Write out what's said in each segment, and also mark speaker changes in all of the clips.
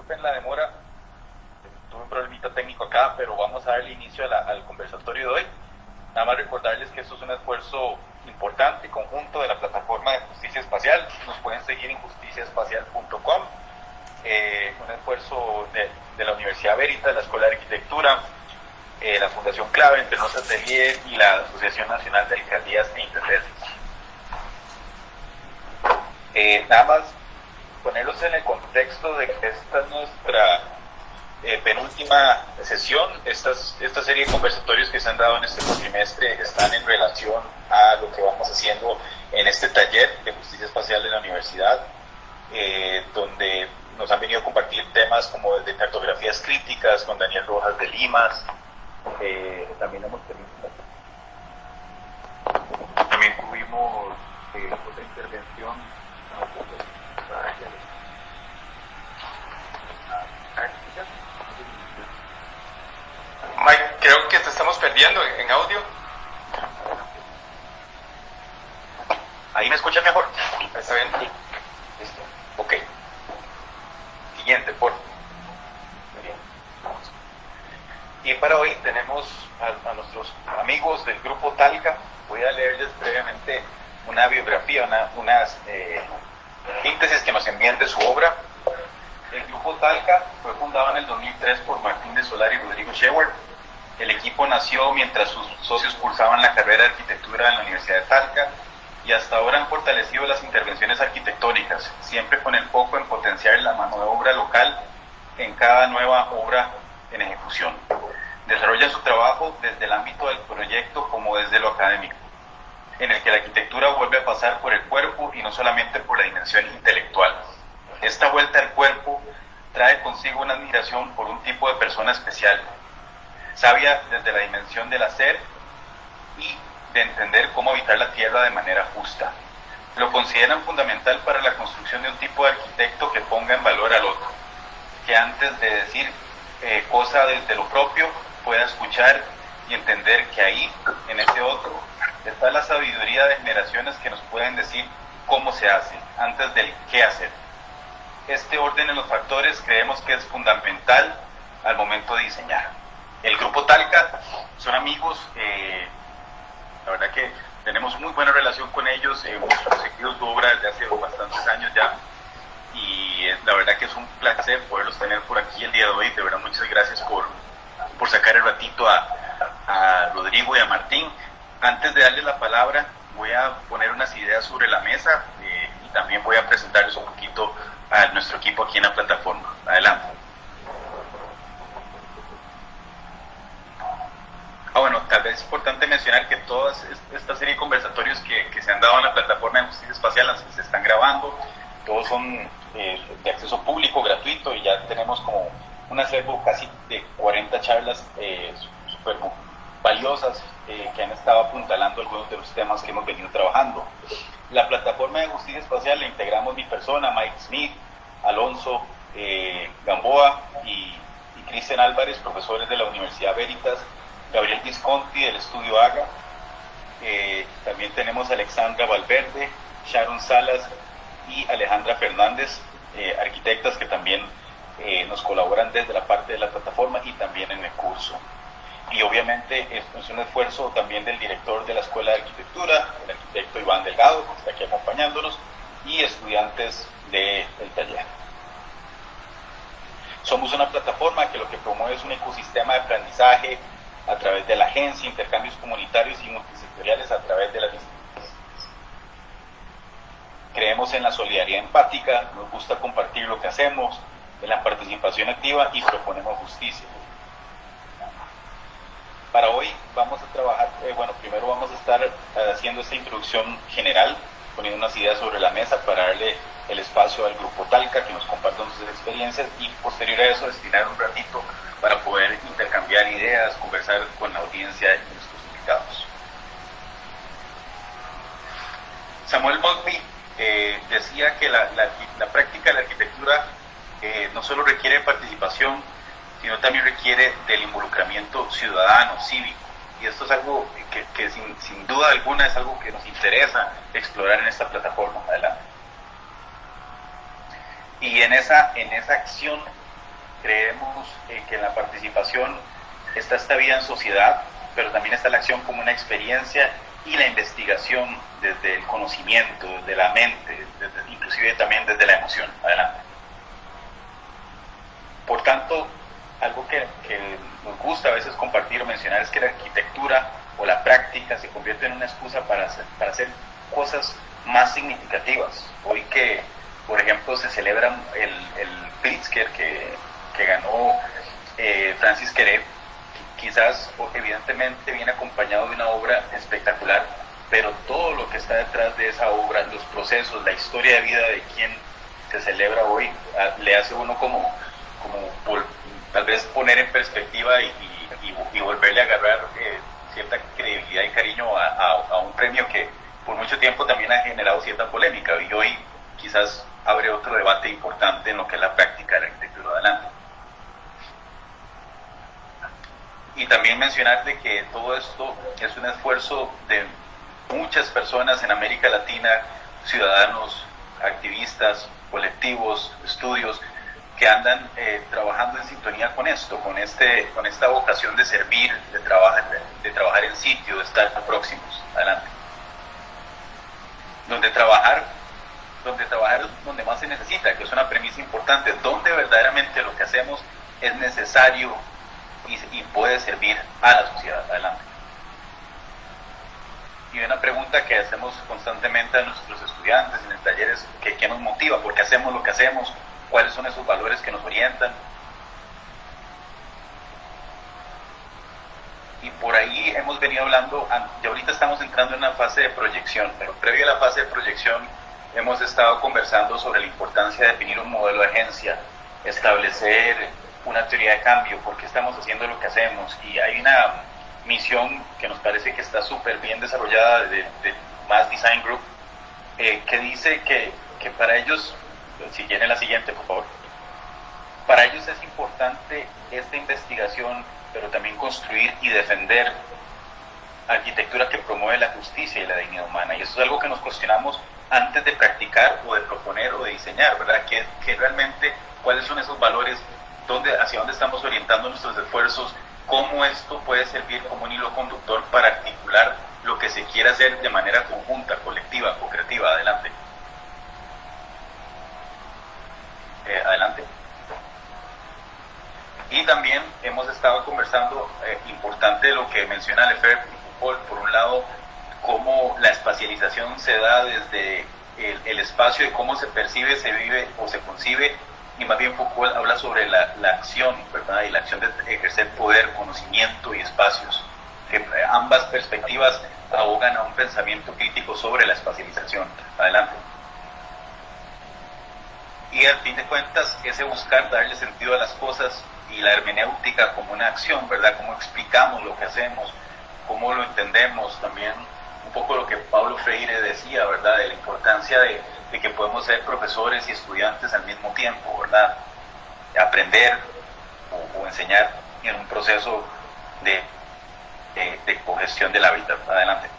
Speaker 1: disculpen la demora, tuve un problemita técnico acá, pero vamos a darle inicio al conversatorio de hoy. Nada más recordarles que esto es un esfuerzo importante, conjunto de la plataforma de justicia espacial. Nos pueden seguir en justiciaespacial.com, un esfuerzo de la Universidad Veritas, la Escuela de Arquitectura, la Fundación Clave, Entre Nos Atelier y la Asociación Nacional de Alcaldías e Intendencias. Nada más ponerlos en el contexto de que esta es nuestra penúltima sesión. Esta serie de conversatorios que se han dado en este cuatrimestre están en relación a lo que vamos haciendo en este taller de justicia espacial de la universidad, donde nos han venido a compartir temas como de cartografías críticas con Daniel Rojas de Limas. También tuvimos otra intervención.
Speaker 2: Mike, creo que te estamos perdiendo en audio.
Speaker 1: ¿Ahí me escuchan mejor?
Speaker 2: ¿Está bien?
Speaker 1: Listo. Ok. Siguiente, por favor. Muy bien. Y para hoy tenemos a nuestros amigos del grupo Talca. Voy a leerles brevemente una biografía, unas síntesis que nos envían de su obra. El grupo Talca fue fundado en el 2003 por Martín de Solar y Rodrigo Scheuer. El equipo nació mientras sus socios cursaban la carrera de arquitectura en la Universidad de Talca y hasta ahora han fortalecido las intervenciones arquitectónicas, siempre con el foco en potenciar la mano de obra local en cada nueva obra en ejecución. Desarrollan su trabajo desde el ámbito del proyecto como desde lo académico, en el que la arquitectura vuelve a pasar por el cuerpo y no solamente por la dimensión intelectual. Esta vuelta al cuerpo trae consigo una admiración por un tipo de persona especial, sabia desde la dimensión del hacer y de entender cómo habitar la tierra de manera justa. Lo consideran fundamental para la construcción de un tipo de arquitecto que ponga en valor al otro, que antes de decir cosa desde lo propio pueda escuchar y entender que ahí, en ese otro, está la sabiduría de generaciones que nos pueden decir cómo se hace, antes del qué hacer. Este orden en los factores creemos que es fundamental al momento de diseñar. El grupo Talca son amigos, la verdad que tenemos muy buena relación con ellos, hemos seguido su obra desde hace bastantes años ya, y la verdad que es un placer poderlos tener por aquí el día de hoy. De verdad, muchas gracias por sacar el ratito a Rodrigo y a Martín. Antes de darles la palabra, voy a poner unas ideas sobre la mesa y también voy a presentarles un poquito a nuestro equipo aquí en la plataforma. Adelante. Bueno, tal vez es importante mencionar que toda esta serie de conversatorios que se han dado en la plataforma de justicia espacial se están grabando, todos son de acceso público, gratuito, y ya tenemos como un acervo casi de 40 charlas súper valiosas que han estado apuntalando algunos de los temas que hemos venido trabajando. La plataforma de justicia espacial la integramos mi persona, Mike Smith, Alonso Gamboa y Cristian Álvarez, profesores de la Universidad Veritas, Gabriel Visconti del Estudio AGA, también tenemos a Alexandra Valverde, Sharon Salas y Alejandra Fernández, arquitectas que también nos colaboran desde la parte de la plataforma y también en el curso. Y obviamente es un esfuerzo también del director de la Escuela de Arquitectura, el arquitecto Iván Delgado, que está aquí acompañándonos, y estudiantes del taller. Somos una plataforma que lo que promueve es un ecosistema de aprendizaje a través de la agencia, intercambios comunitarios y multisectoriales a través de las disciplinas. Creemos en la solidaridad empática, nos gusta compartir lo que hacemos, en la participación activa y proponemos justicia. Para hoy vamos a trabajar, primero vamos a estar haciendo esta introducción general, poniendo unas ideas sobre la mesa para darle el espacio al grupo Talca que nos compartan sus experiencias y posterior a eso destinar un ratito para poder intercambiar ideas, conversar con la audiencia y nuestros invitados. Samuel Bugby decía que la práctica de la arquitectura no solo requiere participación, sino también requiere del involucramiento ciudadano, cívico. Y esto es algo que sin duda alguna es algo que nos interesa explorar en esta plataforma. Adelante. Y en esa acción creemos que en la participación está esta vida en sociedad, pero también está la acción como una experiencia y la investigación desde el conocimiento, desde la mente, inclusive también desde la emoción. Adelante. Por tanto, algo que nos gusta a veces compartir o mencionar es que la arquitectura o la práctica se convierte en una excusa para hacer cosas más significativas. Hoy que, por ejemplo, se celebra el Pritzker que ganó Francis Queré, quizás evidentemente viene acompañado de una obra espectacular, pero todo lo que está detrás de esa obra, los procesos, la historia de vida de quien se celebra hoy, le hace uno como tal vez poner en perspectiva y volverle a agarrar cierta credibilidad y cariño a un premio que por mucho tiempo también ha generado cierta polémica, y hoy quizás abre otro debate importante en lo que es la práctica de la arquitectura. Adelante. Y también mencionar de que todo esto es un esfuerzo de muchas personas en América Latina, ciudadanos, activistas, colectivos, estudios, que andan trabajando en sintonía con esto, con esta vocación de servir, de trabajar en sitio, de estar próximos. Adelante. Donde trabajar es donde más se necesita, que es una premisa importante, donde verdaderamente lo que hacemos es necesario y puede servir a la sociedad. Adelante. Y una pregunta que hacemos constantemente a nuestros estudiantes en el taller es ¿qué nos motiva? ¿Por qué hacemos lo que hacemos? ¿Cuáles son esos valores que nos orientan? Y por ahí hemos venido hablando, y ahorita estamos entrando en una fase de proyección, pero previo a la fase de proyección hemos estado conversando sobre la importancia de definir un modelo de agencia, establecer una teoría de cambio, por qué estamos haciendo lo que hacemos, y hay una misión que nos parece que está súper bien desarrollada de Mass Design Group, que dice que para ellos, si viene la siguiente por favor, para ellos es importante esta investigación, pero también construir y defender arquitectura que promueve la justicia y la dignidad humana, y eso es algo que nos cuestionamos antes de practicar o de proponer o de diseñar, ¿verdad? Que realmente cuáles son esos valores, hacia dónde estamos orientando nuestros esfuerzos, cómo esto puede servir como un hilo conductor para articular lo que se quiera hacer de manera conjunta, colectiva, co-creativa. Adelante. Adelante. Y también hemos estado conversando, importante lo que menciona Lefebvre y Foucault, por un lado, cómo la espacialización se da desde el espacio, de cómo se percibe, se vive o se concibe, y más bien Foucault habla sobre la acción, ¿verdad? Y la acción de ejercer poder, conocimiento y espacios, que ambas perspectivas abogan a un pensamiento crítico sobre la espacialización. Adelante. Y al fin de cuentas, ese buscar darle sentido a las cosas y la hermenéutica como una acción, ¿verdad? Cómo explicamos lo que hacemos, cómo lo entendemos, también un poco lo que Paulo Freire decía, ¿verdad? De la importancia de que podemos ser profesores y estudiantes al mismo tiempo, ¿verdad? Aprender o enseñar en un proceso de cogestión del hábitat. Adelante.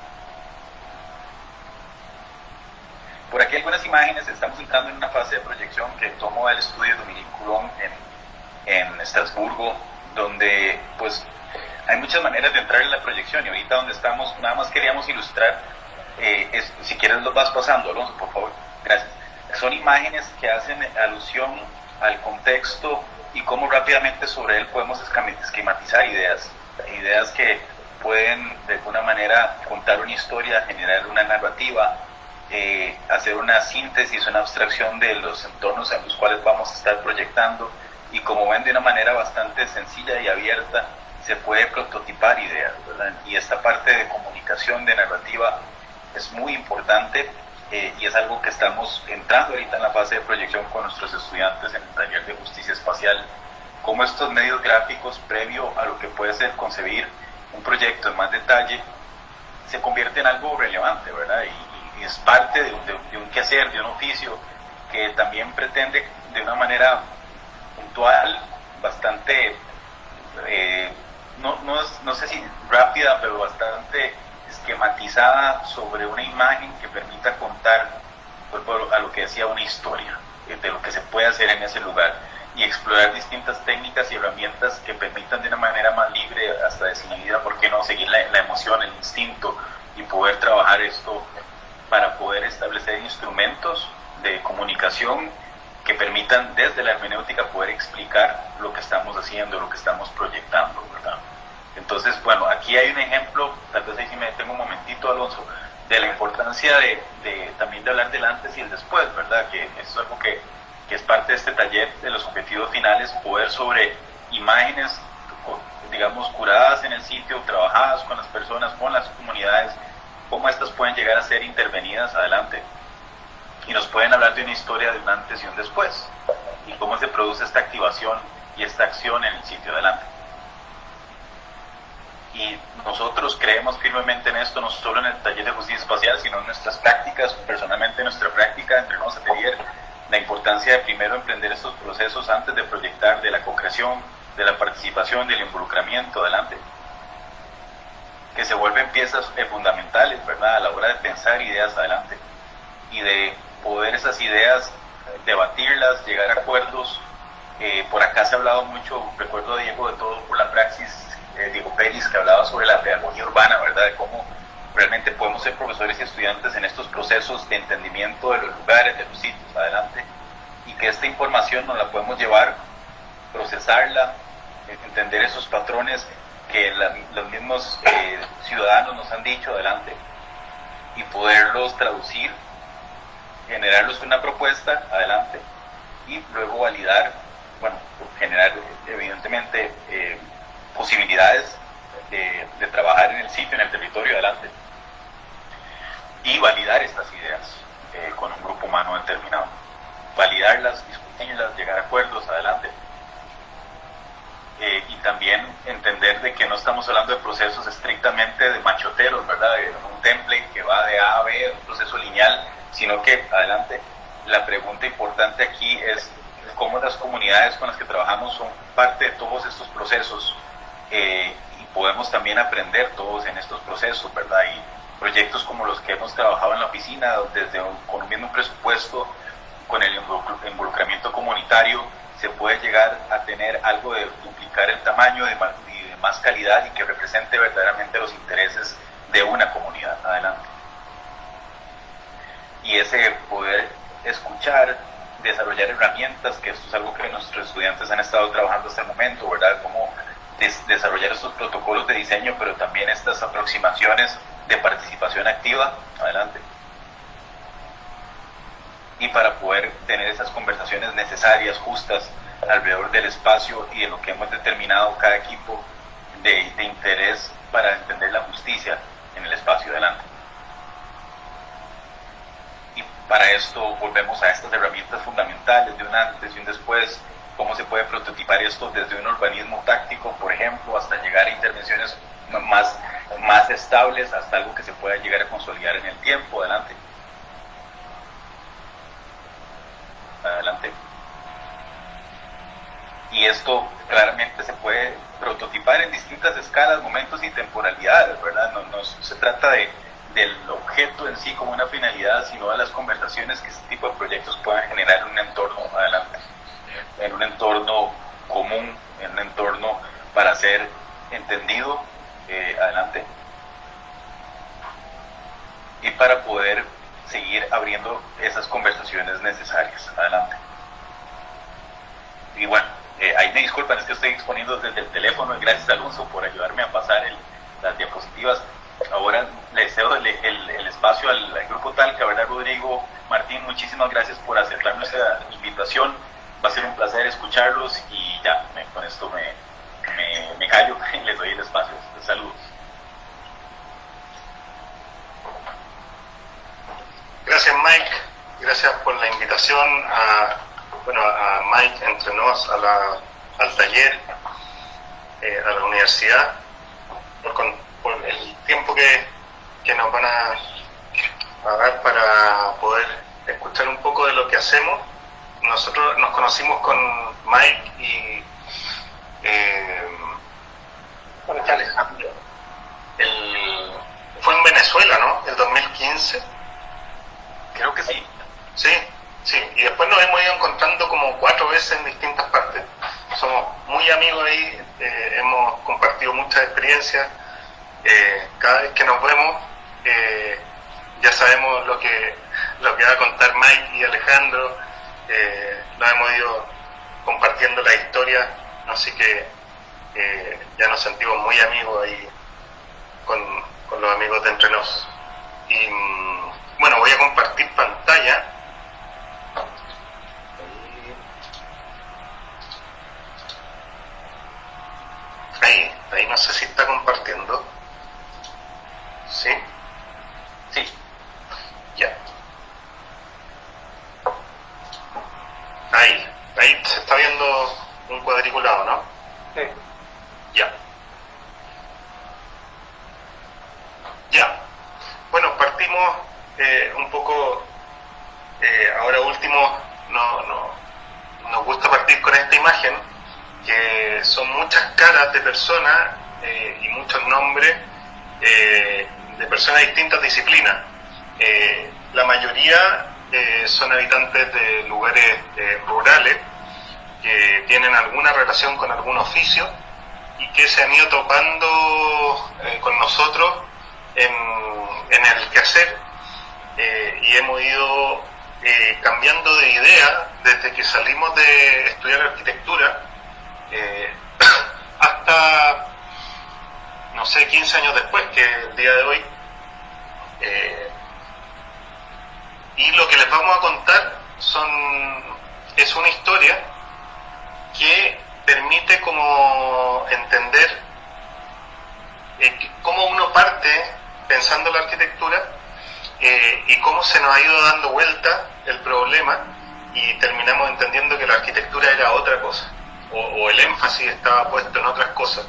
Speaker 1: Por aquí algunas imágenes. Estamos entrando en una fase de proyección que tomo del estudio de Dominique Coulon en Estrasburgo, donde pues hay muchas maneras de entrar en la proyección, y ahorita donde estamos nada más queríamos ilustrar, si quieres lo vas pasando, Alonso, por favor. Gracias. Son imágenes que hacen alusión al contexto y cómo rápidamente sobre él podemos esquematizar ideas que pueden de alguna manera contar una historia, generar una narrativa, hacer una síntesis, una abstracción de los entornos en los cuales vamos a estar proyectando, y como ven, de una manera bastante sencilla y abierta se puede prototipar ideas, ¿verdad? Y esta parte de comunicación, de narrativa, es muy importante, y es algo que estamos entrando ahorita en la fase de proyección con nuestros estudiantes en el taller de justicia espacial, como estos medios gráficos, previo a lo que puede ser concebir un proyecto en más detalle, se convierte en algo relevante, ¿verdad? Y es parte de un quehacer, de un oficio que también pretende de una manera puntual, bastante, no sé si rápida, pero bastante esquematizada sobre una imagen que permita contar, pues, a lo que decía, una historia de lo que se puede hacer en ese lugar. y explorar distintas técnicas y herramientas que permitan de una manera más libre, hasta desinhibida, ¿por qué no?, seguir la emoción, el instinto, y poder trabajar esto para poder establecer instrumentos de comunicación que permitan desde la hermenéutica poder explicar lo que estamos haciendo, lo que estamos proyectando, ¿verdad? Entonces, bueno, aquí hay un ejemplo, tal vez ahí sí me detengo un momentito, Alonso, de la importancia también de hablar del antes y el después, ¿verdad? Que eso es algo que es parte de este taller, de los objetivos finales, poder sobre imágenes, digamos, curadas en el sitio, trabajadas con las personas, con las comunidades, cómo estas pueden llegar a ser intervenidas adelante. Y nos pueden hablar de una historia de un antes y un después, y cómo se produce esta activación y esta acción en el sitio adelante. Y nosotros creemos firmemente en esto, no solo en el taller de justicia espacial, sino en nuestras prácticas, personalmente en nuestra práctica entre Nuevos Atelier, la importancia de primero emprender estos procesos antes de proyectar, de la co-creación, de la participación, del involucramiento adelante, que se vuelven piezas fundamentales, ¿verdad?, a la hora de pensar ideas adelante, y de poder esas ideas debatirlas, llegar a acuerdos. Por acá se ha hablado mucho, recuerdo a Diego de Todo por la Praxis, Diego Pérez, que hablaba sobre la pedagogía urbana, ¿verdad?, de cómo realmente podemos ser profesores y estudiantes en estos procesos de entendimiento de los lugares, de los sitios adelante, y que esta información nos la podemos llevar, procesarla, entender esos patrones que los mismos ciudadanos nos han dicho adelante, y poderlos traducir, generarlos una propuesta adelante, y luego validar, bueno, generar evidentemente posibilidades de trabajar en el sitio, en el territorio adelante, y validar estas ideas con un grupo humano determinado, validarlas, discutirlas, llegar a acuerdos adelante. Y también entender de que no estamos hablando de procesos estrictamente de machoteros, ¿verdad?, de un template que va de A a B, un proceso lineal, sino que adelante, la pregunta importante aquí es cómo las comunidades con las que trabajamos son parte de todos estos procesos, y podemos también aprender todos en estos procesos, ¿verdad? Y proyectos como los que hemos trabajado en la oficina, con un mismo presupuesto, con el involucramiento comunitario, se puede llegar a tener algo de duplicar el tamaño y de más calidad, y que represente verdaderamente los intereses de una comunidad adelante. Y ese poder escuchar, desarrollar herramientas, que esto es algo que nuestros estudiantes han estado trabajando hasta el momento, ¿verdad? Cómo desarrollar estos protocolos de diseño, pero también estas aproximaciones de participación activa adelante. Y para poder tener esas conversaciones necesarias, justas, alrededor del espacio y de lo que hemos determinado cada equipo de interés para entender la justicia en el espacio adelante. Y para esto volvemos a estas herramientas fundamentales de un antes y un después, cómo se puede prototipar esto desde un urbanismo táctico, por ejemplo, hasta llegar a intervenciones más estables, hasta algo que se pueda llegar a consolidar en el tiempo adelante. Y esto claramente se puede prototipar en distintas escalas, momentos y temporalidades, ¿verdad? No se trata del objeto en sí como una finalidad, sino de las conversaciones que este tipo de proyectos puedan generar en un entorno adelante, en un entorno común, en un entorno para ser entendido adelante, y para poder seguir abriendo esas conversaciones necesarias adelante. Y bueno, ahí me disculpan, es que estoy exponiendo desde el teléfono, y gracias a Alonso por ayudarme a pasar las diapositivas. Ahora le cedo el espacio al grupo Talca, ¿verdad, Rodrigo? Martín, muchísimas gracias por aceptar nuestra invitación. Va a ser un placer escucharlos, y ya, con esto me callo y les doy el espacio. Saludos.
Speaker 3: Gracias, Mike. Gracias por la invitación a Mike, entre nos, al taller, a la universidad, por el tiempo que nos van a dar para poder escuchar un poco de lo que hacemos. Nosotros nos conocimos con Mike y Alejandro. Fue en Venezuela, ¿no? El 2015.
Speaker 1: Creo que sí.
Speaker 3: Sí, Sí, y después nos hemos ido encontrando como 4 veces en distintas partes. Somos muy amigos ahí, hemos compartido muchas experiencias. Cada vez que nos vemos, ya sabemos lo que va a contar Mike y Alejandro. Nos hemos ido compartiendo la historia, así que ya nos sentimos muy amigos ahí con los amigos de Entre Nos. Y bueno, voy a compartir pantalla. Ahí no sé si está compartiendo. ¿Sí?
Speaker 1: Sí.
Speaker 3: Ya. Ahí se está viendo un cuadriculado, ¿no?
Speaker 1: Sí.
Speaker 3: Ya. Ya. Bueno, partimos un poco, ahora último, nos gusta partir con esta imagen, que son muchas caras de personas y muchos nombres de personas de distintas disciplinas. La mayoría son habitantes de lugares rurales que tienen alguna relación con algún oficio y que se han ido topando con nosotros en el quehacer, y hemos ido cambiando de idea desde que salimos de estudiar arquitectura hasta, no sé, 15 años después, que el día de hoy. Y lo que les vamos a contar es una historia que permite como entender cómo uno parte pensando la arquitectura y cómo se nos ha ido dando vuelta el problema y terminamos entendiendo que la arquitectura era otra cosa, o el énfasis estaba puesto en otras cosas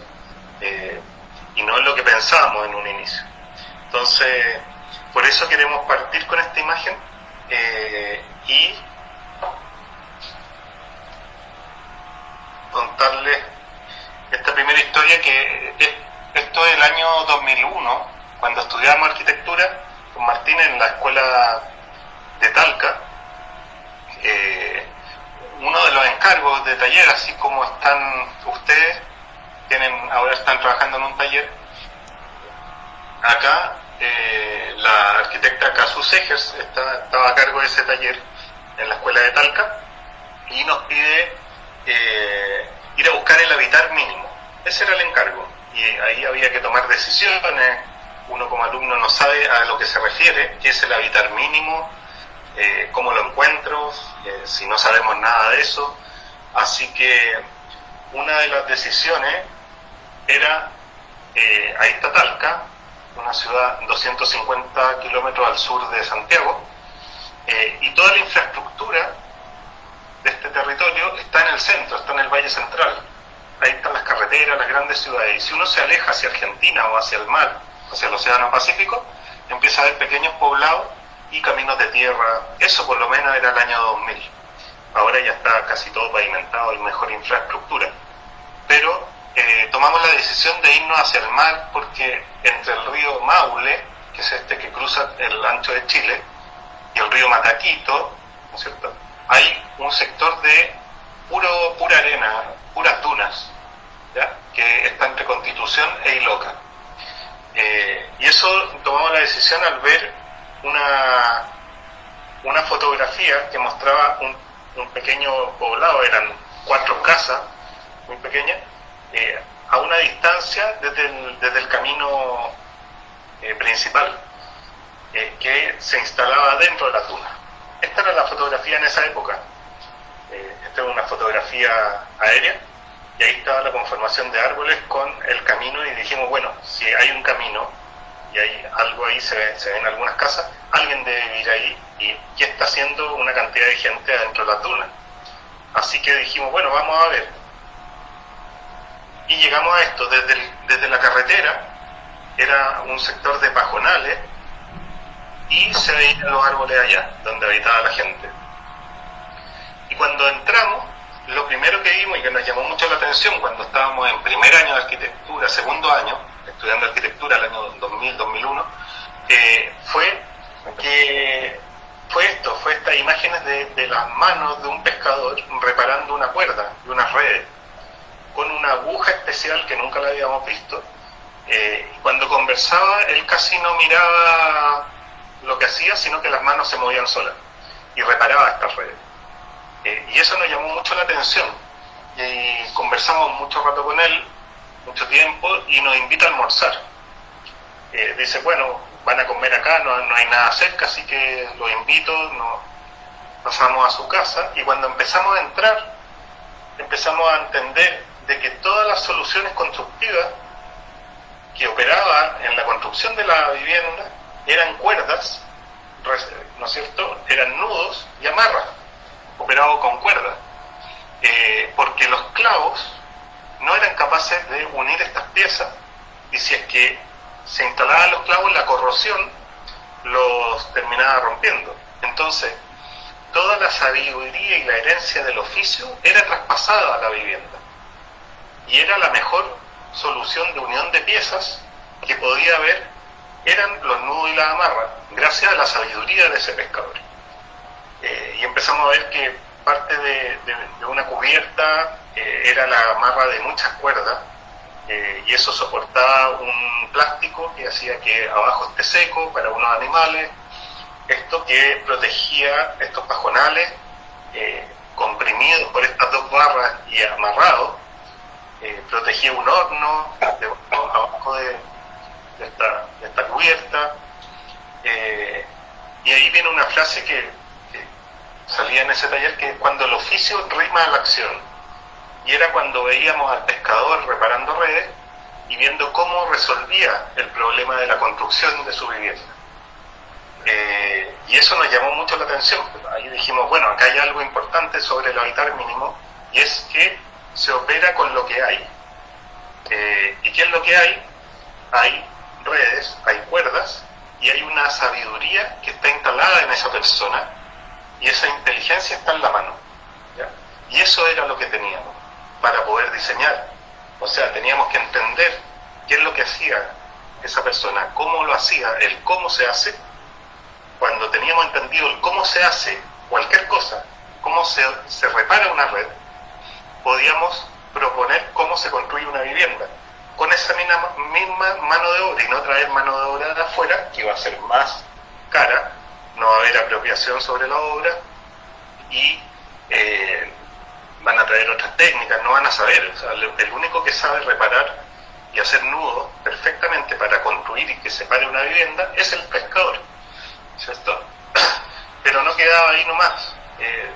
Speaker 3: y no en lo que pensábamos en un inicio. Entonces, por eso queremos partir con esta imagen y contarles esta primera historia, que esto es el año 2001, cuando estudiábamos arquitectura con Martín en la escuela de Talca. Uno de los encargos de taller, así como están ustedes, ahora están trabajando en un taller acá. La arquitecta Casu Segers estaba a cargo de ese taller en la escuela de Talca y nos pide ir a buscar el habitar mínimo. Ese era el encargo y ahí había que tomar decisiones. Uno como alumno no sabe a lo que se refiere, qué es el habitar mínimo, cómo lo encuentro, si no sabemos nada de eso. Así que una de las decisiones era, ahí está Talca, una ciudad 250 kilómetros al sur de Santiago, y toda la infraestructura de este territorio está en el centro, está en el Valle Central. Ahí están las carreteras, las grandes ciudades, y si uno se aleja hacia Argentina o hacia el mar, hacia el Océano Pacífico, empieza a haber pequeños poblados y caminos de tierra. Eso por lo menos era el año 2000. Ahora ya está casi todo pavimentado y mejor infraestructura. Pero tomamos la decisión de irnos hacia el mar porque entre el río Maule, que es este que cruza el ancho de Chile, y el río Mataquito, ¿no es cierto?, hay un sector de pura arena, puras dunas, ¿ya?, que está entre Constitución e Iloca. Y eso tomamos la decisión al ver una fotografía que mostraba un pequeño poblado, eran 4 casas muy pequeñas, a una distancia desde el camino principal, que se instalaba dentro de la duna. Esta era la fotografía en esa época. Esta es una fotografía aérea y ahí estaba la conformación de árboles con el camino, y dijimos, bueno, si hay un camino y hay algo ahí, se ven algunas casas, alguien debe vivir ahí, y ¿qué está haciendo una cantidad de gente adentro de la duna? Así que dijimos, bueno, vamos a ver. Y llegamos a esto, desde la carretera, era un sector de pajonales, y se veían los árboles allá, donde habitaba la gente. Y cuando entramos, lo primero que vimos y que nos llamó mucho la atención cuando estábamos en primer año de arquitectura, segundo año, estudiando arquitectura el año 2000-2001, fue esta imagen imágenes de las manos de un pescador reparando una cuerda y unas redes con una aguja especial que nunca la habíamos visto. Cuando conversaba, él casi no miraba lo que hacía, sino que las manos se movían solas y reparaba estas redes. Y eso nos llamó mucho la atención. Y conversamos mucho rato con él, mucho tiempo, y nos invita a almorzar. Dice, bueno, van a comer acá, no hay nada cerca, así que los invito, nos pasamos a su casa, y cuando empezamos a entrar, empezamos a entender de que todas las soluciones constructivas que operaban en la construcción de la vivienda eran cuerdas, ¿no es cierto?, eran nudos y amarras, operados con cuerdas, porque los clavos no eran capaces de unir estas piezas, y si es que se instalaban los clavos, la corrosión los terminaba rompiendo. Entonces, toda la sabiduría y la herencia del oficio era traspasada a la vivienda, y era la mejor solución de unión de piezas que podía haber, eran los nudos y las amarras, gracias a la sabiduría de ese pescador. Y empezamos a ver que parte de una cubierta era la amarra de muchas cuerdas, y eso soportaba un plástico que hacía que abajo esté seco para unos animales, esto que protegía estos pajonales comprimidos por estas dos barras y amarrados, protegía un horno abajo de esta cubierta. Y ahí viene una frase que salía en ese taller, que es cuando el oficio rima a la acción, y era cuando veíamos al pescador reparando redes y viendo cómo resolvía el problema de la construcción de su vivienda. Y eso nos llamó mucho la atención. Ahí dijimos, bueno, acá hay algo importante sobre el habitar mínimo, y es que se opera con lo que hay. ¿Y qué es lo que hay? Hay redes, hay cuerdas, y hay una sabiduría que está instalada en esa persona, y esa inteligencia está en la mano, ¿ya? Y eso era lo que teníamos para poder diseñar. O sea, teníamos que entender qué es lo que hacía esa persona, cómo lo hacía, el cómo se hace. Cuando teníamos entendido el cómo se hace cualquier cosa, cómo se repara una red, podíamos proponer cómo se construye una vivienda con esa misma mano de obra, y no traer mano de obra de afuera, que iba a ser más cara, no va a haber apropiación sobre la obra, y van a traer otras técnicas, no van a saber. O sea, el único que sabe reparar y hacer nudos perfectamente para construir y que se pare una vivienda es el pescador, ¿cierto? Pero no quedaba ahí nomás.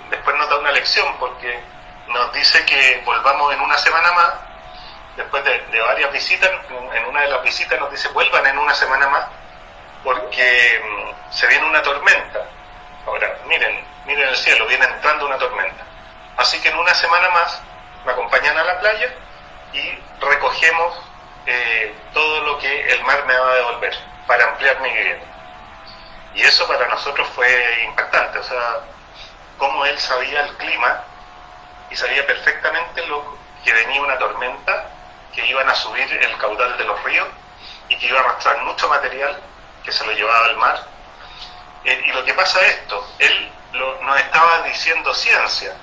Speaker 3: Después nos da una lección, porque nos dice que volvamos en una semana más, después de varias visitas. En una de las visitas nos dice, vuelvan en una semana más, porque se viene una tormenta. Ahora, miren el cielo, viene entrando una tormenta. Así que en una semana más me acompañan a la playa y recogemos todo lo que el mar me va a devolver para ampliar mi vivienda. Y eso para nosotros fue impactante. O sea, cómo él sabía el clima y sabía perfectamente que venía una tormenta, que iban a subir el caudal de los ríos y que iba a arrastrar mucho material que se lo llevaba al mar. Y lo que pasa es esto, él nos estaba diciendo ciencia,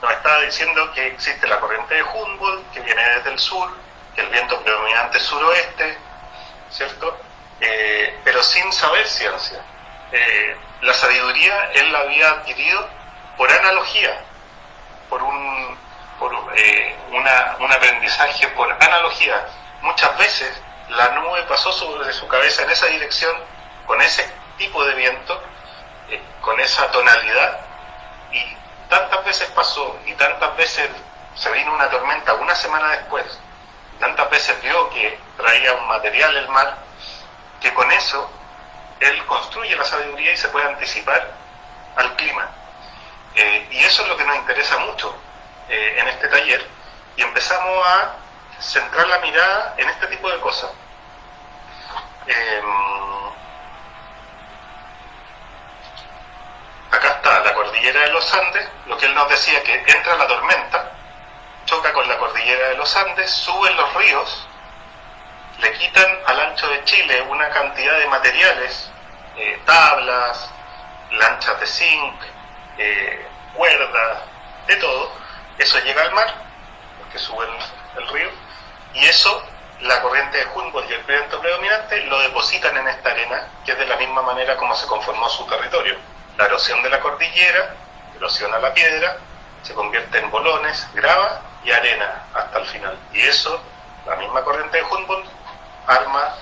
Speaker 3: nos estaba diciendo que existe la corriente de Humboldt, que viene desde el sur, que el viento predominante es suroeste, ¿cierto? Pero sin saber ciencia. La sabiduría él la había adquirido por analogía, por un aprendizaje por analogía. Muchas veces la nube pasó sobre su cabeza en esa dirección, con ese tipo de viento, con esa tonalidad, y tantas veces pasó, y tantas veces se vino una tormenta una semana después, tantas veces vio que traía un material el mar, que con eso él construye la sabiduría y se puede anticipar al clima. Y eso es lo que nos interesa mucho en este taller, y empezamos a centrar la mirada en este tipo de cosas. Acá está la cordillera de los Andes, lo que él nos decía, que entra la tormenta, choca con la cordillera de los Andes, suben los ríos, le quitan al ancho de Chile una cantidad de materiales, tablas, lanchas de zinc, cuerdas, de todo. Eso llega al mar, porque sube el río, y eso, la corriente de Humboldt y el viento predominante lo depositan en esta arena, que es de la misma manera como se conformó su territorio. La erosión de la cordillera erosiona la piedra, se convierte en bolones, grava y arena hasta el final. Y eso, la misma corriente de Humboldt, arma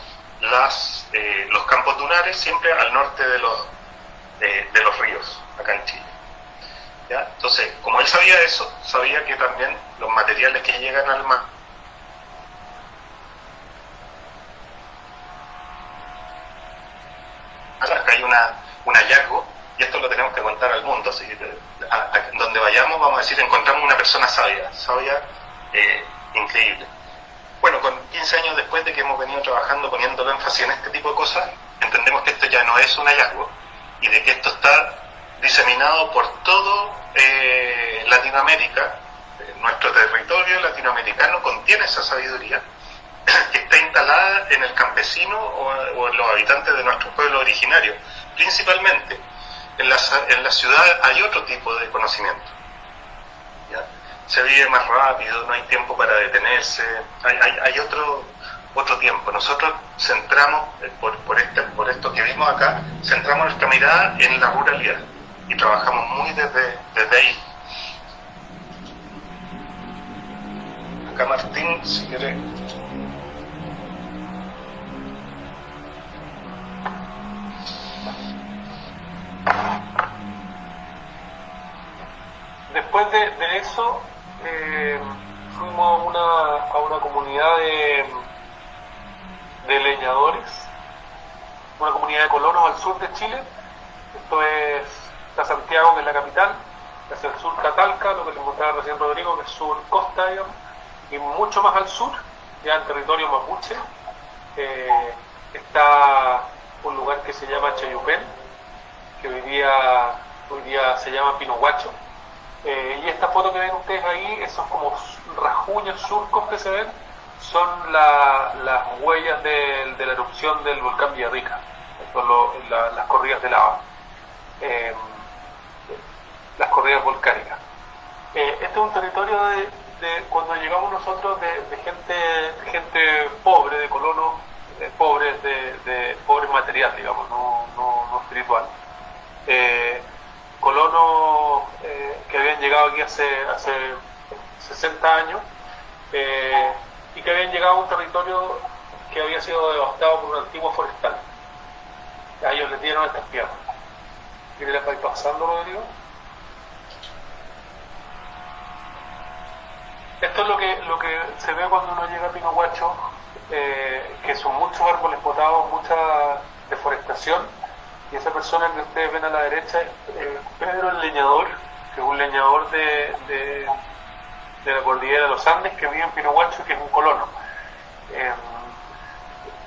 Speaker 3: los campos dunares siempre al norte de los ríos, acá en Chile. ¿Ya? Entonces, como él sabía eso, sabía que también los materiales que llegan al mar acá hay un hallazgo, y esto lo tenemos que contar al mundo, así que donde vayamos vamos a decir, encontramos una persona sabia, increíble. Bueno, con 15 años después de que hemos venido trabajando poniendo énfasis en este tipo de cosas, entendemos que esto ya no es un hallazgo, y de que esto está diseminado por todo Latinoamérica. Nuestro territorio latinoamericano contiene esa sabiduría que está instalada en el campesino o en los habitantes de nuestros pueblos originarios. Principalmente en la ciudad hay otro tipo de conocimiento, ¿ya? Se vive más rápido, no hay tiempo para detenerse, hay otro tiempo. Nosotros centramos, por esto que vimos acá, centramos nuestra mirada en la ruralidad y trabajamos muy desde ahí. Acá Martín, si quiere.
Speaker 4: Después de eso, fuimos a una comunidad de leñadores, una comunidad de colonos al sur de Chile. Esto está Santiago, que es la capital, hacia el sur Catalca, lo que les mostraba recién Rodrigo, que es sur costa, digamos, y mucho más al sur, ya en territorio mapuche, está un lugar que se llama Chayupén, que hoy día se llama Pinohuacho. Y esta foto que ven ustedes ahí, esos como rasguños, surcos que se ven, son las huellas de la erupción del volcán Villarrica, son las corridas de lava, las corridas volcánicas. Este es un territorio de cuando llegamos nosotros de gente pobre, de colonos pobres, de pobre material, digamos, no espiritual. Colonos que habían llegado aquí hace 60 años y que habían llegado a un territorio que había sido devastado por un antiguo forestal. A ellos les dieron estas piedras. ¿Y les vais pasando, Rodrigo? Esto es lo que se ve cuando uno llega a Pinohuacho, que son muchos árboles potados, mucha deforestación. Y esa persona que ustedes ven a la derecha es Pedro el Leñador, que es un leñador de la cordillera de los Andes, que vive en Pinohuacho, que es un colono.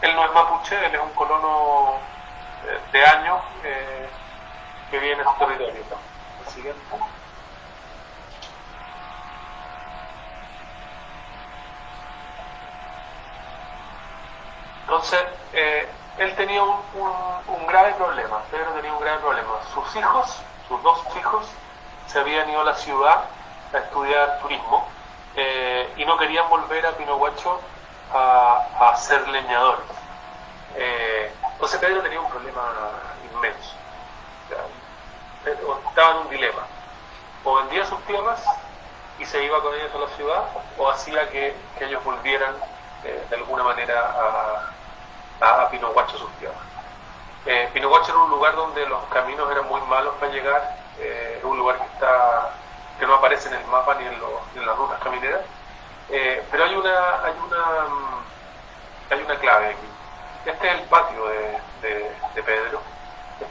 Speaker 4: Él no es mapuche, él es un colono de años que vive en este territorio. El siguiente. Entonces, él tenía un grave problema, Pedro tenía un grave problema. Sus dos hijos, se habían ido a la ciudad a estudiar turismo y no querían volver a Pinohuacho a ser leñadores. Entonces Pedro tenía un problema inmenso. Estaba en un dilema. O vendía sus tierras y se iba con ellos a la ciudad, o hacía que ellos volvieran de alguna manera a Pinohuacho sus tierras. Pinohuacho era un lugar donde los caminos eran muy malos para llegar, es un lugar que no aparece en el mapa ni en las rutas camineras, pero hay una clave aquí. Este es el patio de Pedro,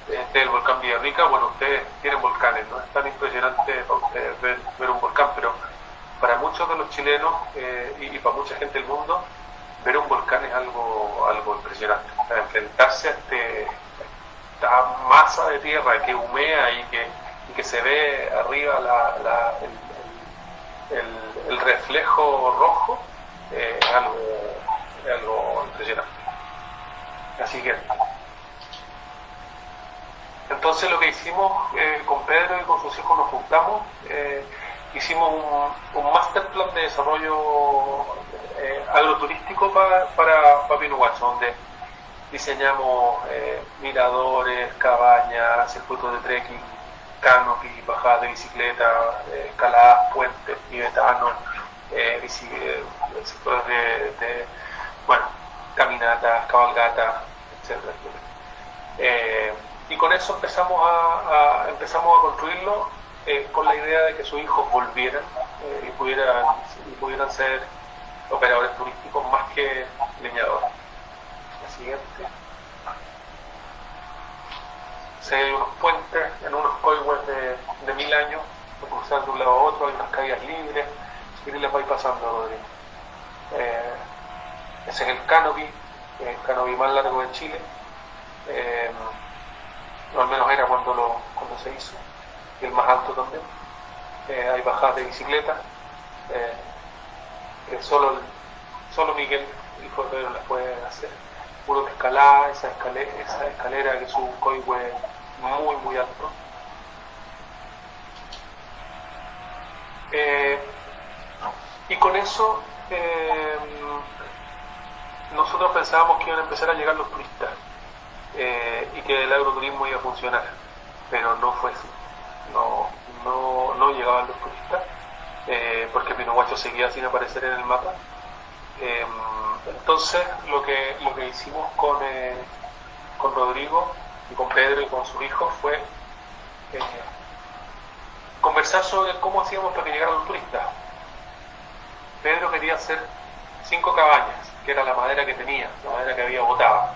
Speaker 4: este es el volcán Villarrica. Bueno, ustedes tienen volcanes, no es tan impresionante para ustedes ver un volcán, pero para muchos de los chilenos y para mucha gente del mundo, ver un volcán es algo impresionante. Para enfrentarse a esta masa de tierra que humea y que se ve arriba el reflejo rojo, es algo impresionante. Así que entonces lo que hicimos con Pedro y con sus hijos nos juntamos, hicimos un master plan de desarrollo agroturístico para Pinuhuacho, donde diseñamos miradores, cabañas, circuitos de trekking, canopy, bajadas de bicicleta, escaladas, puentes, tibetanos, sectores bueno, caminatas, cabalgatas, etcétera, etcétera. Y con eso empezamos a construirlo con la idea de que sus hijos volvieran y pudieran ser operadores turísticos más que leñadores. La siguiente. Hay unos puentes en unos coihues de 1000 años, para cruzar de un lado a otro, hay unas caídas libres, y les vais pasando, Rodrigo. Ese es el canopy más largo de Chile, o al menos era cuando se hizo, y el más alto también. Hay bajadas de bicicleta, que solo Miguel, hijo de Pedro, las puede hacer. Puro de escalada, esa escalera que sube un coihue muy muy alto. Y con eso nosotros pensábamos que iban a empezar a llegar los turistas y que el agroturismo iba a funcionar, pero no fue así. No llegaban los turistas porque Pinuhuacho seguía sin aparecer en el mapa. Entonces lo que hicimos con Rodrigo y con Pedro y con su hijo fue conversar sobre cómo hacíamos para que llegaran los turistas. Pedro quería hacer 5 cabañas, que era la madera que tenía, la madera que había botado,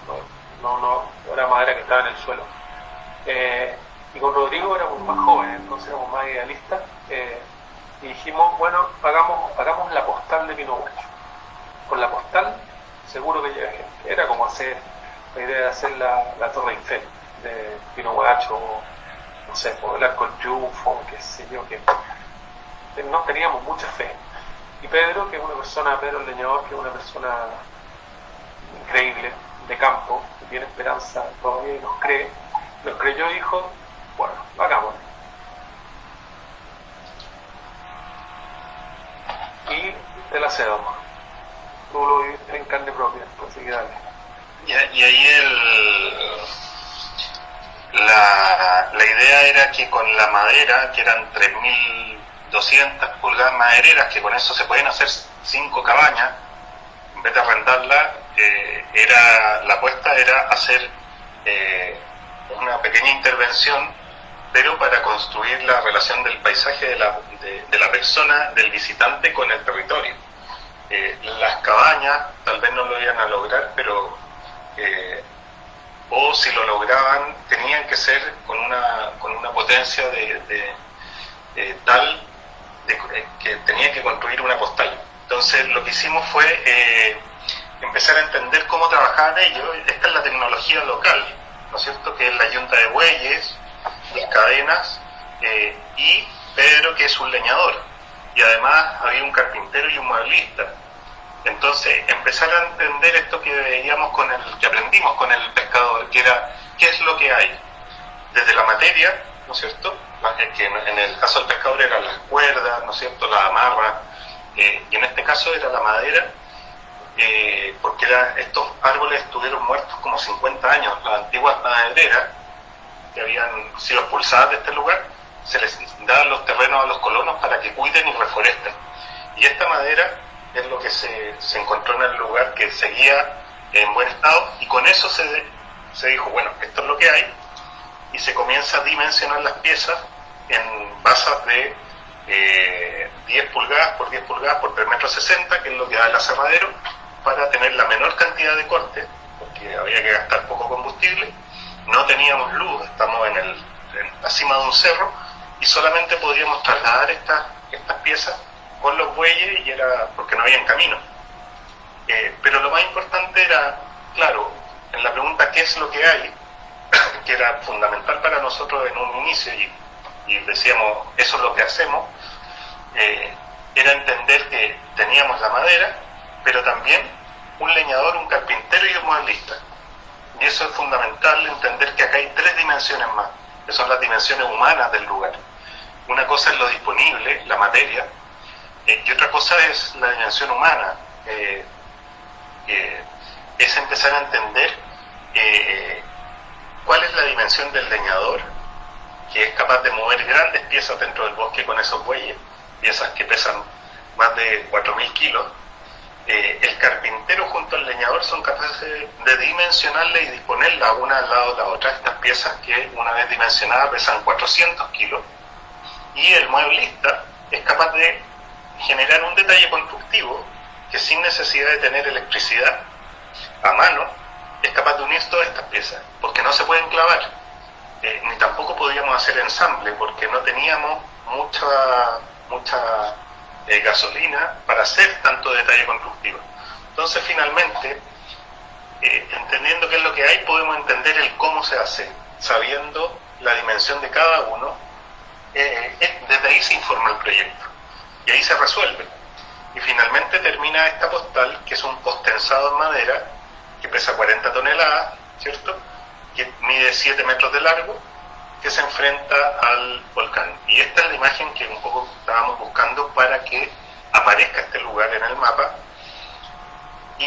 Speaker 4: no era madera que estaba en el suelo. Y con Rodrigo éramos más jóvenes, entonces éramos más idealistas, y dijimos, bueno, hagamos la postal de Pinuhuacho. Con la postal seguro que llega gente. Era como la idea de hacer la Torre Eiffel de Pinuhuacho, no sé, por el Arco del Triunfo, qué sé yo, que no teníamos mucha fe. Y Pedro, que es una persona, Pedro el leñador, que es una persona increíble, de campo, que tiene esperanza todavía y nos creyó y dijo, bueno, hagámoslo. Y te la cedo. Tú lo viviste en carne propia, así que dale.
Speaker 3: Y ahí la idea era que con la madera, que eran 3200 pulgadas madereras, que con eso se pueden hacer 5 cabañas, en vez de arrendarla, la apuesta era hacer una pequeña intervención, pero para construir la relación del paisaje de la persona, del visitante con el territorio. Las cabañas tal vez no lo iban a lograr, pero o si lo lograban tenían que ser con una potencia tal que tenía que construir una postal. Entonces lo que hicimos fue empezar a entender cómo trabajaban ellos. Esta es la tecnología local, ¿no es cierto?, que es la yunta de bueyes, las cadenas, y Pedro, que es un leñador, y además había un carpintero y un mueblista. Entonces empezar a entender esto que veíamos que aprendimos con el pescador, que era qué es lo que hay desde la materia, ¿no es cierto?, que en el caso del pescador eran las cuerdas, ¿no es cierto?, la amarra, y en este caso era la madera, porque estos árboles estuvieron muertos como 50 años. Las antiguas madereras que habían sido expulsadas de este lugar, se les daban los terrenos a los colonos para que cuiden y reforesten, y esta madera es lo que se encontró en el lugar, que seguía en buen estado, y con eso se dijo, bueno, esto es lo que hay, y se comienza a dimensionar las piezas en basas de 10 pulgadas por 10 pulgadas por 3,60 metros, que es lo que da el aserradero, para tener la menor cantidad de corte, porque había que gastar poco combustible, no teníamos luz, estamos en la cima de un cerro, y solamente podríamos trasladar estas piezas con los bueyes, y era porque no había camino. Pero lo más importante era, claro, en la pregunta ¿qué es lo que hay?, que era fundamental para nosotros en un inicio, y decíamos, eso es lo que hacemos, era entender que teníamos la madera, pero también un leñador, un carpintero y un mueblista. Y eso es fundamental, entender que acá hay 3 dimensiones más. que son las dimensiones humanas del lugar. Una cosa es lo disponible, la materia, y otra cosa es la dimensión humana. Es empezar a entender cuál es la dimensión del leñador, que es capaz de mover grandes piezas dentro del bosque con esos bueyes, piezas que pesan más de 4.000 kilos. El carpintero junto al leñador son capaces de dimensionarla y disponerla una al lado de la otra, estas piezas que una vez dimensionadas pesan 400 kilos, y el mueblista es capaz de generar un detalle constructivo que sin necesidad de tener electricidad a mano es capaz de unir todas estas piezas, porque no se pueden clavar, ni tampoco podíamos hacer ensamble porque no teníamos mucha gasolina para hacer tanto detalle constructivo. Entonces finalmente, entendiendo qué es lo que hay, podemos entender el cómo se hace, sabiendo la dimensión de cada uno. Desde ahí se informa el proyecto y ahí se resuelve, y finalmente termina esta postal, que es un postensado en madera que pesa 40 toneladas, ¿cierto?, que mide 7 metros de largo, que se enfrenta al volcán. Y esta es la imagen que un poco estábamos buscando para que aparezca este lugar en el mapa, y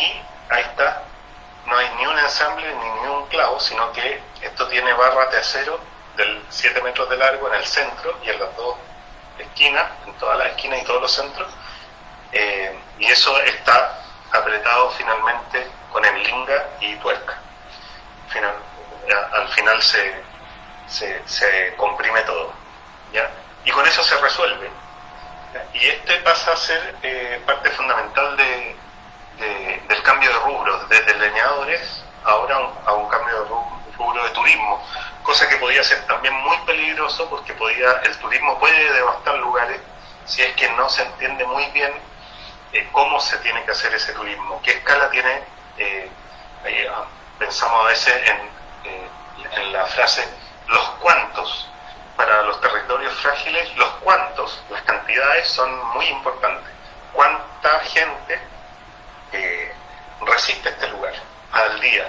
Speaker 3: ahí está. No hay ni un ensamble ni un clavo, sino que esto tiene barras de acero del 7 metros de largo en el centro y en las dos esquinas, en todas las esquinas y todos los centros, y eso está apretado finalmente con enlinga y tuerca. Al final se comprime todo, ¿ya? Y con eso se resuelve, ¿ya? Y este pasa a ser parte fundamental del cambio de rubro, desde leñadores ahora a un cambio de rubro de turismo, cosa que podía ser también muy peligroso, porque el turismo puede devastar lugares si es que no se entiende muy bien cómo se tiene que hacer ese turismo, qué escala tiene. Pensamos a veces en la frase los cuantos. Para los territorios frágiles, los cuantos, las cantidades son muy importantes. ¿Cuánta gente resiste este lugar al día?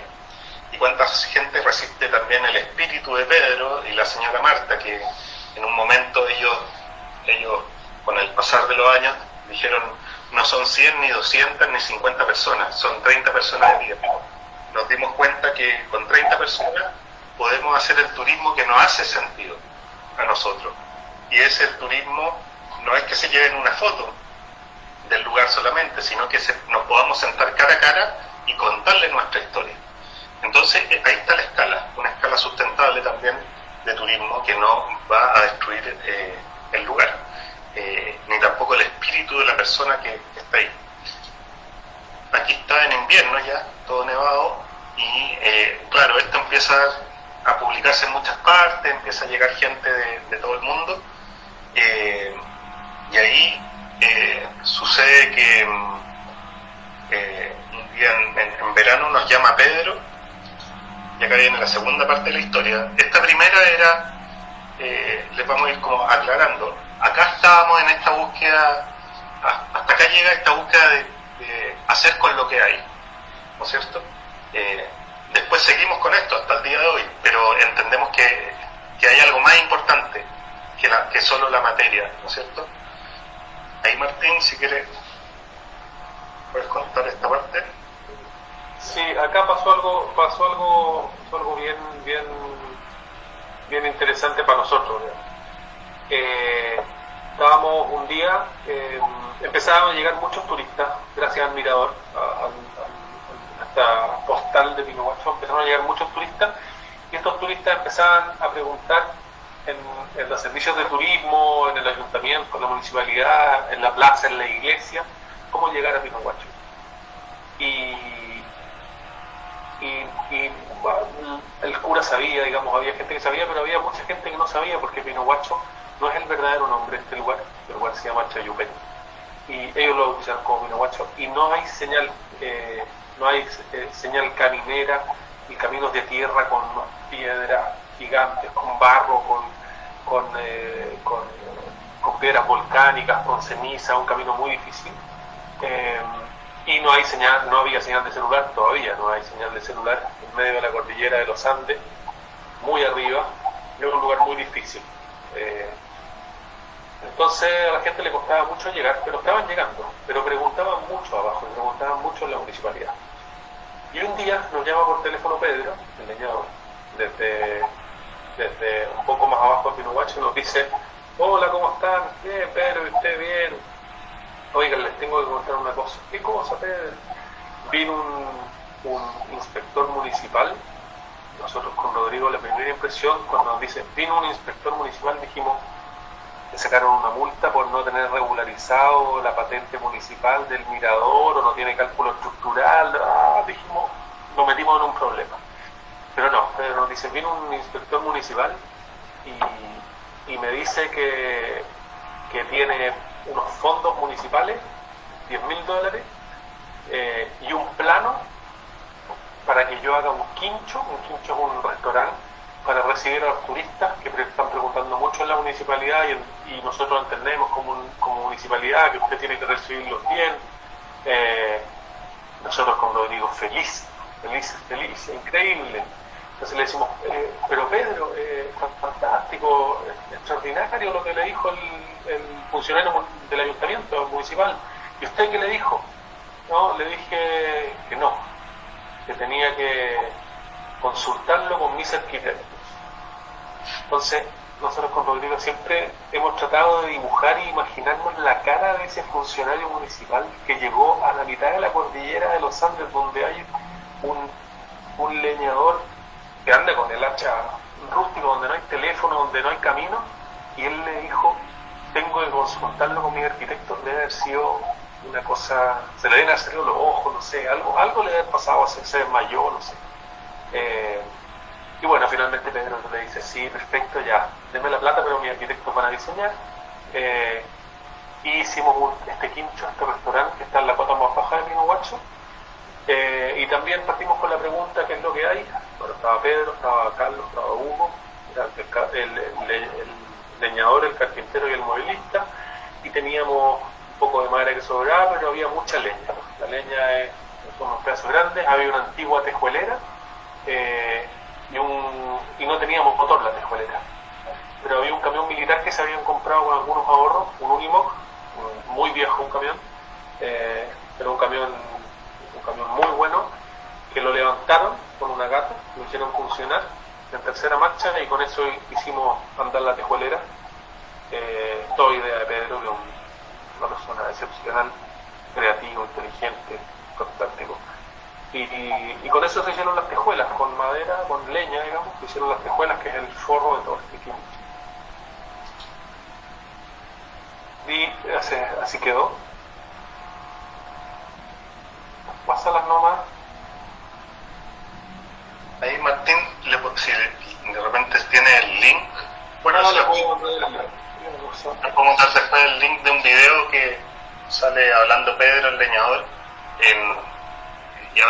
Speaker 3: ¿Y cuánta gente resiste también el espíritu de Pedro y la señora Marta, que en un momento ellos con el pasar de los años dijeron: no son 100 ni 200 ni 50 personas, son 30 personas de día. Nos dimos cuenta que con 30 personas podemos hacer el turismo que nos hace sentido a nosotros, y es el turismo, no es que se lleven una foto del lugar solamente, sino que nos podamos sentar cara a cara y contarle nuestra historia. Entonces ahí está la escala, una escala sustentable también de turismo, que no va a destruir el lugar, ni tampoco el espíritu de la persona que está ahí. Aquí está en invierno ya, todo nevado, y claro, esto empieza a publicarse en muchas partes, empieza a llegar gente de todo el mundo, y ahí sucede que un día en verano nos llama Pedro, y acá viene la segunda parte de la historia. Esta primera era, les vamos a ir como aclarando, acá estábamos en esta búsqueda, hasta acá llega esta búsqueda de hacer con lo que hay, ¿no es cierto? Después seguimos con esto hasta el día de hoy, pero entendemos que hay algo más importante que solo la materia, ¿no es cierto? Ahí, Martín, si quieres, puedes contar esta parte.
Speaker 4: Sí, acá pasó algo bien interesante para nosotros. Estábamos un día, empezaban a llegar muchos turistas, gracias al mirador, a esta postal de Pinohuacho, empezaron a llegar muchos turistas, y estos turistas empezaban a preguntar en los servicios de turismo, en el ayuntamiento, en la municipalidad, en la plaza, en la iglesia, cómo llegar a Pinohuacho. Y bueno, el cura sabía, digamos, había gente que sabía, pero había mucha gente que no sabía, porque Pinohuacho no es el verdadero nombre de este lugar. El lugar se llama Chayupén, y ellos lo bautizaron como Pinohuacho, y no hay señal señal caminera y caminos de tierra con piedras gigantes, con barro, con piedras volcánicas, con ceniza, un camino muy difícil. Y no había señal de celular, todavía no hay señal de celular en medio de la cordillera de los Andes, muy arriba, es un lugar muy difícil. Entonces a la gente le costaba mucho llegar, pero estaban llegando, pero preguntaban mucho abajo, preguntaban mucho en la municipalidad. Y un día nos llama por teléfono Pedro, el leñador, desde un poco más abajo de Pinuhuacho, y nos dice: hola, ¿cómo están? Bien, Pedro, ¿y usted bien? Oigan, les tengo que contar una cosa. ¿Qué cosa, Pedro? Vino un inspector municipal. Nosotros con Rodrigo, la primera impresión, cuando nos dice vino un inspector municipal, dijimos: le sacaron una multa por no tener regularizado la patente municipal del mirador, o no tiene cálculo estructural. Dijimos, nos metimos en un problema. Pero no, Pedro nos dice: vino un inspector municipal y me dice que tiene unos fondos municipales, $10.000, y un plano para que yo haga un quincho. Un quincho es un restaurante para recibir a los turistas que están preguntando mucho en la municipalidad, y nosotros entendemos como municipalidad que usted tiene que recibirlos bien. Nosotros con Rodrigo feliz, increíble. Entonces le decimos: pero Pedro, fantástico, extraordinario lo que le dijo el funcionario del ayuntamiento municipal. ¿Y usted qué le dijo? No, le dije que no, que tenía que consultarlo con mis arquitectos. Entonces nosotros con Rodrigo siempre hemos tratado de dibujar e imaginarnos la cara de ese funcionario municipal que llegó a la mitad de la cordillera de los Andes, donde hay un leñador que anda con el hacha rústico, donde no hay teléfono, donde no hay camino, y él le dijo: tengo que consultarlo con mis arquitectos. Debe haber sido una cosa, se le deben hacer los ojos, no sé, algo le debe haber pasado, se desmayó, no sé. Y bueno, finalmente Pedro le dice: sí, perfecto, ya, denme la plata, pero mis arquitectos van a diseñar. Y hicimos este quincho, este restaurante que está en la cota más baja de Pinuhuacho. Y también partimos con la pregunta: ¿qué es lo que hay? Bueno, estaba Pedro, estaba Carlos, estaba Hugo, el leñador, el carpintero y el movilista, y teníamos un poco de madera que sobraba, pero había mucha leña. La leña son unos pedazos grandes, había una antigua tejuelera, y no teníamos motor la tejuelera, pero había un camión militar que se habían comprado con algunos ahorros, un Unimog, muy viejo un camión, pero un camión muy bueno, que lo levantaron con una gata, lo hicieron funcionar en tercera marcha, y con eso hicimos andar la tejuelera. Toda idea de Pedro, que es una persona excepcional, creativo, inteligente, fantástico. Y con eso se hicieron las tejuelas, con madera, con leña, digamos, se hicieron las tejuelas, que es el forro de todo este equipo. Y así quedó. Pásalas nomás.
Speaker 3: Ahí Martín, si de repente tiene el link, bueno,
Speaker 4: No,
Speaker 3: le podemos dar después el link de un video que sale hablando Pedro, el leñador, y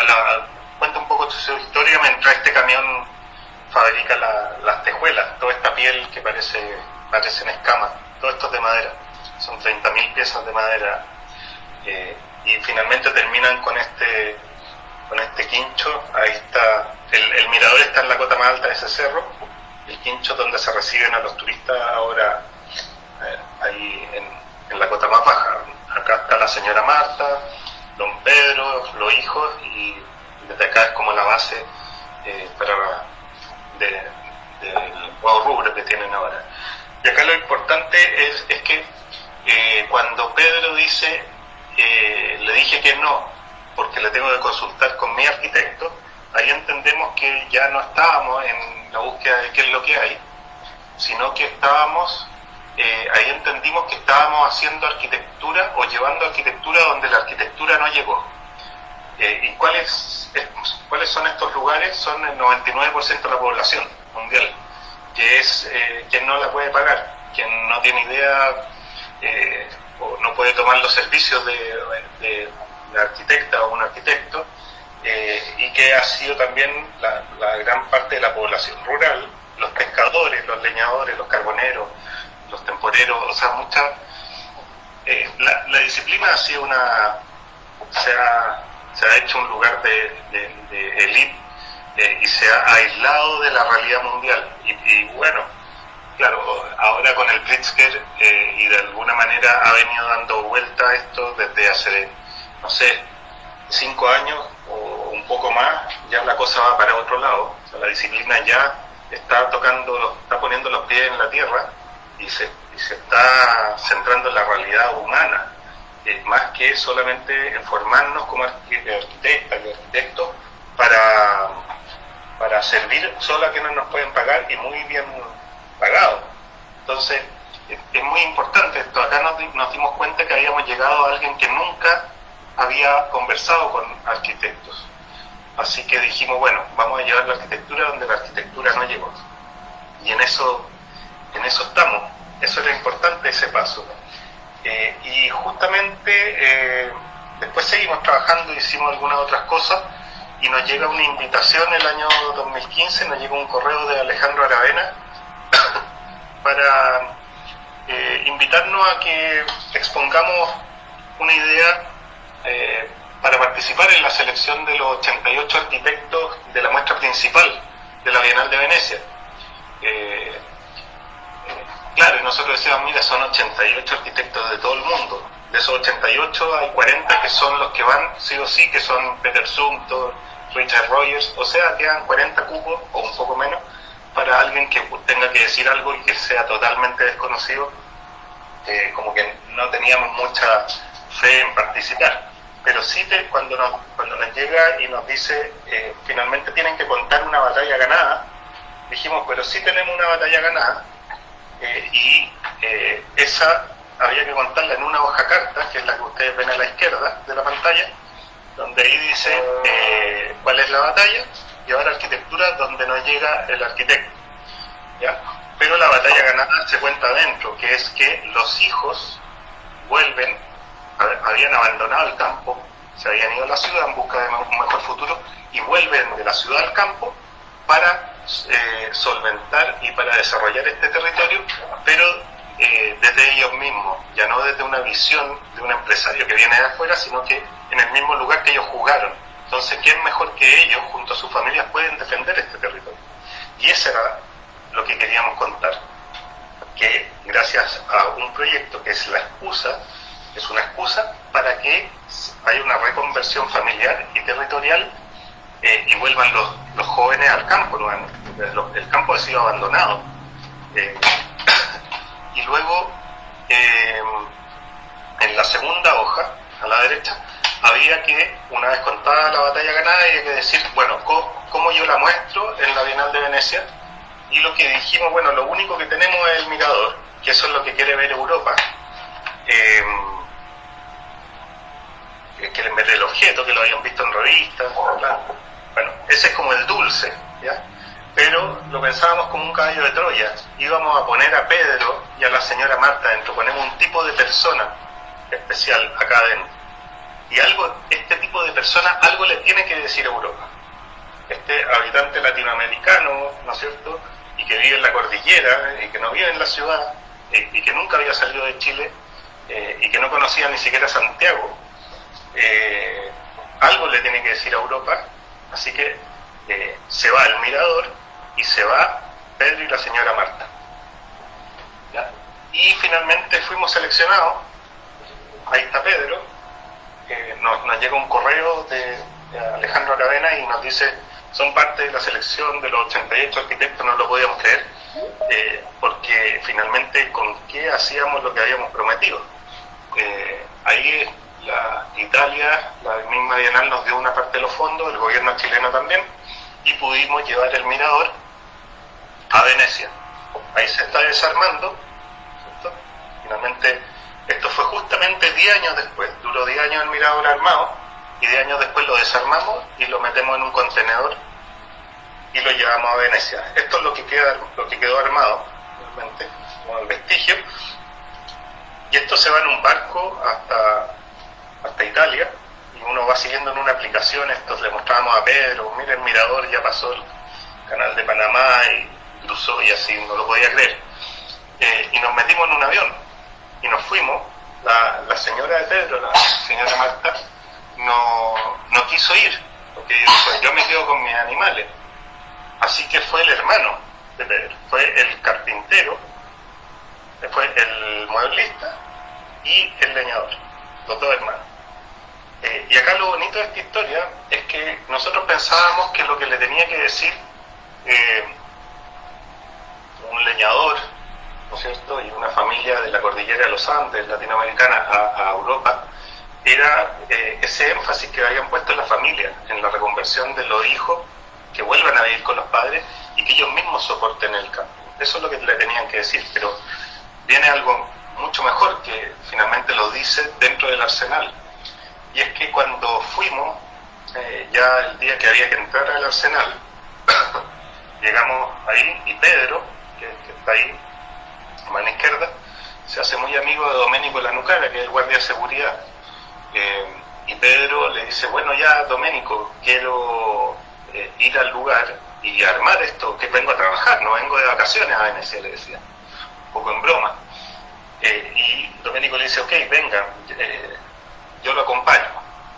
Speaker 3: cuenta un poco su historia mientras este camión fabrica las tejuelas, toda esta piel que parecen escamas, todo esto es de madera, son 30.000 piezas de madera, y finalmente terminan con este quincho. Ahí está, el mirador está en la cota más alta de ese cerro, el quincho donde se reciben a los turistas ahora, ahí en la cota más baja. Acá está la señora Marta, don Pedro, los hijos, y desde acá es como la base del nuevo rubro que tienen ahora. Y acá lo importante es que cuando Pedro dice, le dije que no, porque le tengo que consultar con mi arquitecto, ahí entendemos que ya no estábamos en la búsqueda de qué es lo que hay, sino que ahí entendimos que estábamos haciendo arquitectura o llevando arquitectura donde la arquitectura no llegó. ¿Y cuáles son estos lugares? Son el 99% de la población mundial, que es quien no la puede pagar, quien no tiene idea o no puede tomar los servicios de la arquitecta o un arquitecto, y que ha sido también la gran parte de la población rural, los pescadores, los leñadores, los carboneros, los temporeros, o sea, la disciplina ha sido se ha hecho un lugar de élite, y se ha aislado de la realidad mundial, y bueno, Claro, ahora con el Pritzker y de alguna manera ha venido dando vuelta a esto desde hace, no sé, 5 años o un poco más, ya la cosa va para otro lado. O sea, la disciplina ya está poniendo los pies en la tierra y se está centrando en la realidad humana, más que solamente en formarnos como arquitectas y arquitectos para servir solo a quienes nos pueden pagar y muy bien pagados. Entonces, es muy importante esto. Acá nos dimos cuenta que habíamos llegado a alguien que nunca había conversado con arquitectos. Así que dijimos, bueno, vamos a llevar la arquitectura donde la arquitectura no llegó. Y en eso estamos. Eso era importante, ese paso. Y justamente después seguimos trabajando, hicimos algunas otras cosas y nos llega una invitación el año 2015, nos llega un correo de Alejandro Aravena para invitarnos a que expongamos una idea para participar en la selección de los 88 arquitectos de la muestra principal de la Bienal de Venecia. Claro, y nosotros decíamos, mira, son 88 arquitectos de todo el mundo. De esos 88 hay 40 que son los que van sí o sí, que son Peter Zumthor, Richard Rogers, o sea, quedan 40 cupos o un poco menos para alguien que tenga que decir algo y que sea totalmente desconocido. Como que no teníamos mucha fe en participar. Pero sí, cuando nos llega y nos dice, finalmente tienen que contar una batalla ganada, dijimos, pero sí tenemos una batalla ganada, y esa había que contarla en una hoja carta, que es la que ustedes ven a la izquierda de la pantalla, donde ahí dice cuál es la batalla, y ahora arquitectura, donde nos llega el arquitecto, ¿ya? Pero la batalla ganada se cuenta adentro, que es que los hijos vuelven, habían abandonado el campo, se habían ido a la ciudad en busca de un mejor futuro, y vuelven de la ciudad al campo para solventar y para desarrollar este territorio, pero desde ellos mismos, ya no desde una visión de un empresario que viene de afuera, sino que en el mismo lugar que ellos jugaron. Entonces, ¿quién mejor que ellos, junto a sus familias, pueden defender este territorio? Y eso era lo que queríamos contar, que gracias a un proyecto que es la excusa, es una excusa para que haya una reconversión familiar y territorial, y vuelvan los jóvenes al campo nuevamente. El campo ha sido abandonado. Y luego, en la segunda hoja, a la derecha, había que, una vez contada la batalla ganada, había que decir, bueno, ¿cómo yo la muestro en la Bienal de Venecia? Y lo que dijimos, bueno, lo único que tenemos es el mirador, que eso es lo que quiere ver Europa. Que en vez del objeto, que lo habían visto en revistas, ¿verdad? Bueno, ese es como el dulce, ¿ya? Pero lo pensábamos como un caballo de Troya. Íbamos a poner a Pedro y a la señora Marta dentro, ponemos un tipo de persona especial acá adentro. Y este tipo de persona algo le tiene que decir a Europa. Este habitante latinoamericano, ¿no es cierto?, y que vive en la cordillera, y que no vive en la ciudad, y que nunca había salido de Chile, y que no conocía ni siquiera Santiago, algo le tiene que decir a Europa. Así que se va el mirador y se va Pedro y la señora Marta, ¿ya? Y finalmente fuimos seleccionados. Ahí está Pedro. Nos llega un correo de Alejandro Aravena y nos dice, son parte de la selección de los 88 arquitectos. No lo podíamos creer, porque finalmente con qué hacíamos lo que habíamos prometido. Ahí Italia, la misma Bienal, nos dio una parte de los fondos, el gobierno chileno también, y pudimos llevar el mirador a Venecia. Ahí se está desarmando, ¿cierto? Finalmente, esto fue justamente 10 años después, duró 10 años el mirador armado, y 10 años después lo desarmamos y lo metemos en un contenedor y lo llevamos a Venecia. Esto es lo que quedó armado, realmente, como el vestigio, y esto se va en un barco hasta Italia, y uno va siguiendo en una aplicación. Esto le mostrábamos a Pedro, mira el mirador, ya pasó el canal de Panamá y cruzó, y así no lo podía creer. Y nos metimos en un avión y nos fuimos. La señora de Pedro, la señora Marta, no quiso ir, porque dijo, yo me quedo con mis animales. Así que fue el hermano de Pedro, fue el carpintero fue el mueblista y el leñador, los dos hermanos. Y acá lo bonito de esta historia es que nosotros pensábamos que lo que le tenía que decir un leñador, ¿no es cierto?, y una familia de la cordillera de los Andes, latinoamericana, a Europa, era ese énfasis que habían puesto en la familia, en la reconversión de los hijos, que vuelvan a vivir con los padres y que ellos mismos soporten el cambio. Eso es lo que le tenían que decir, pero viene algo mucho mejor que finalmente lo dice dentro del arsenal. Y es que cuando fuimos, ya el día que había que entrar al arsenal, llegamos ahí y Pedro, que está ahí, a mano izquierda, se hace muy amigo de Doménico Lanucara, que es el guardia de seguridad. Y Pedro le dice, bueno ya Doménico, quiero ir al lugar y armar esto, que vengo a trabajar, no vengo de vacaciones a Venecia, le decía, un poco en broma. Y Doménico le dice, ok, venga, yo lo acompaño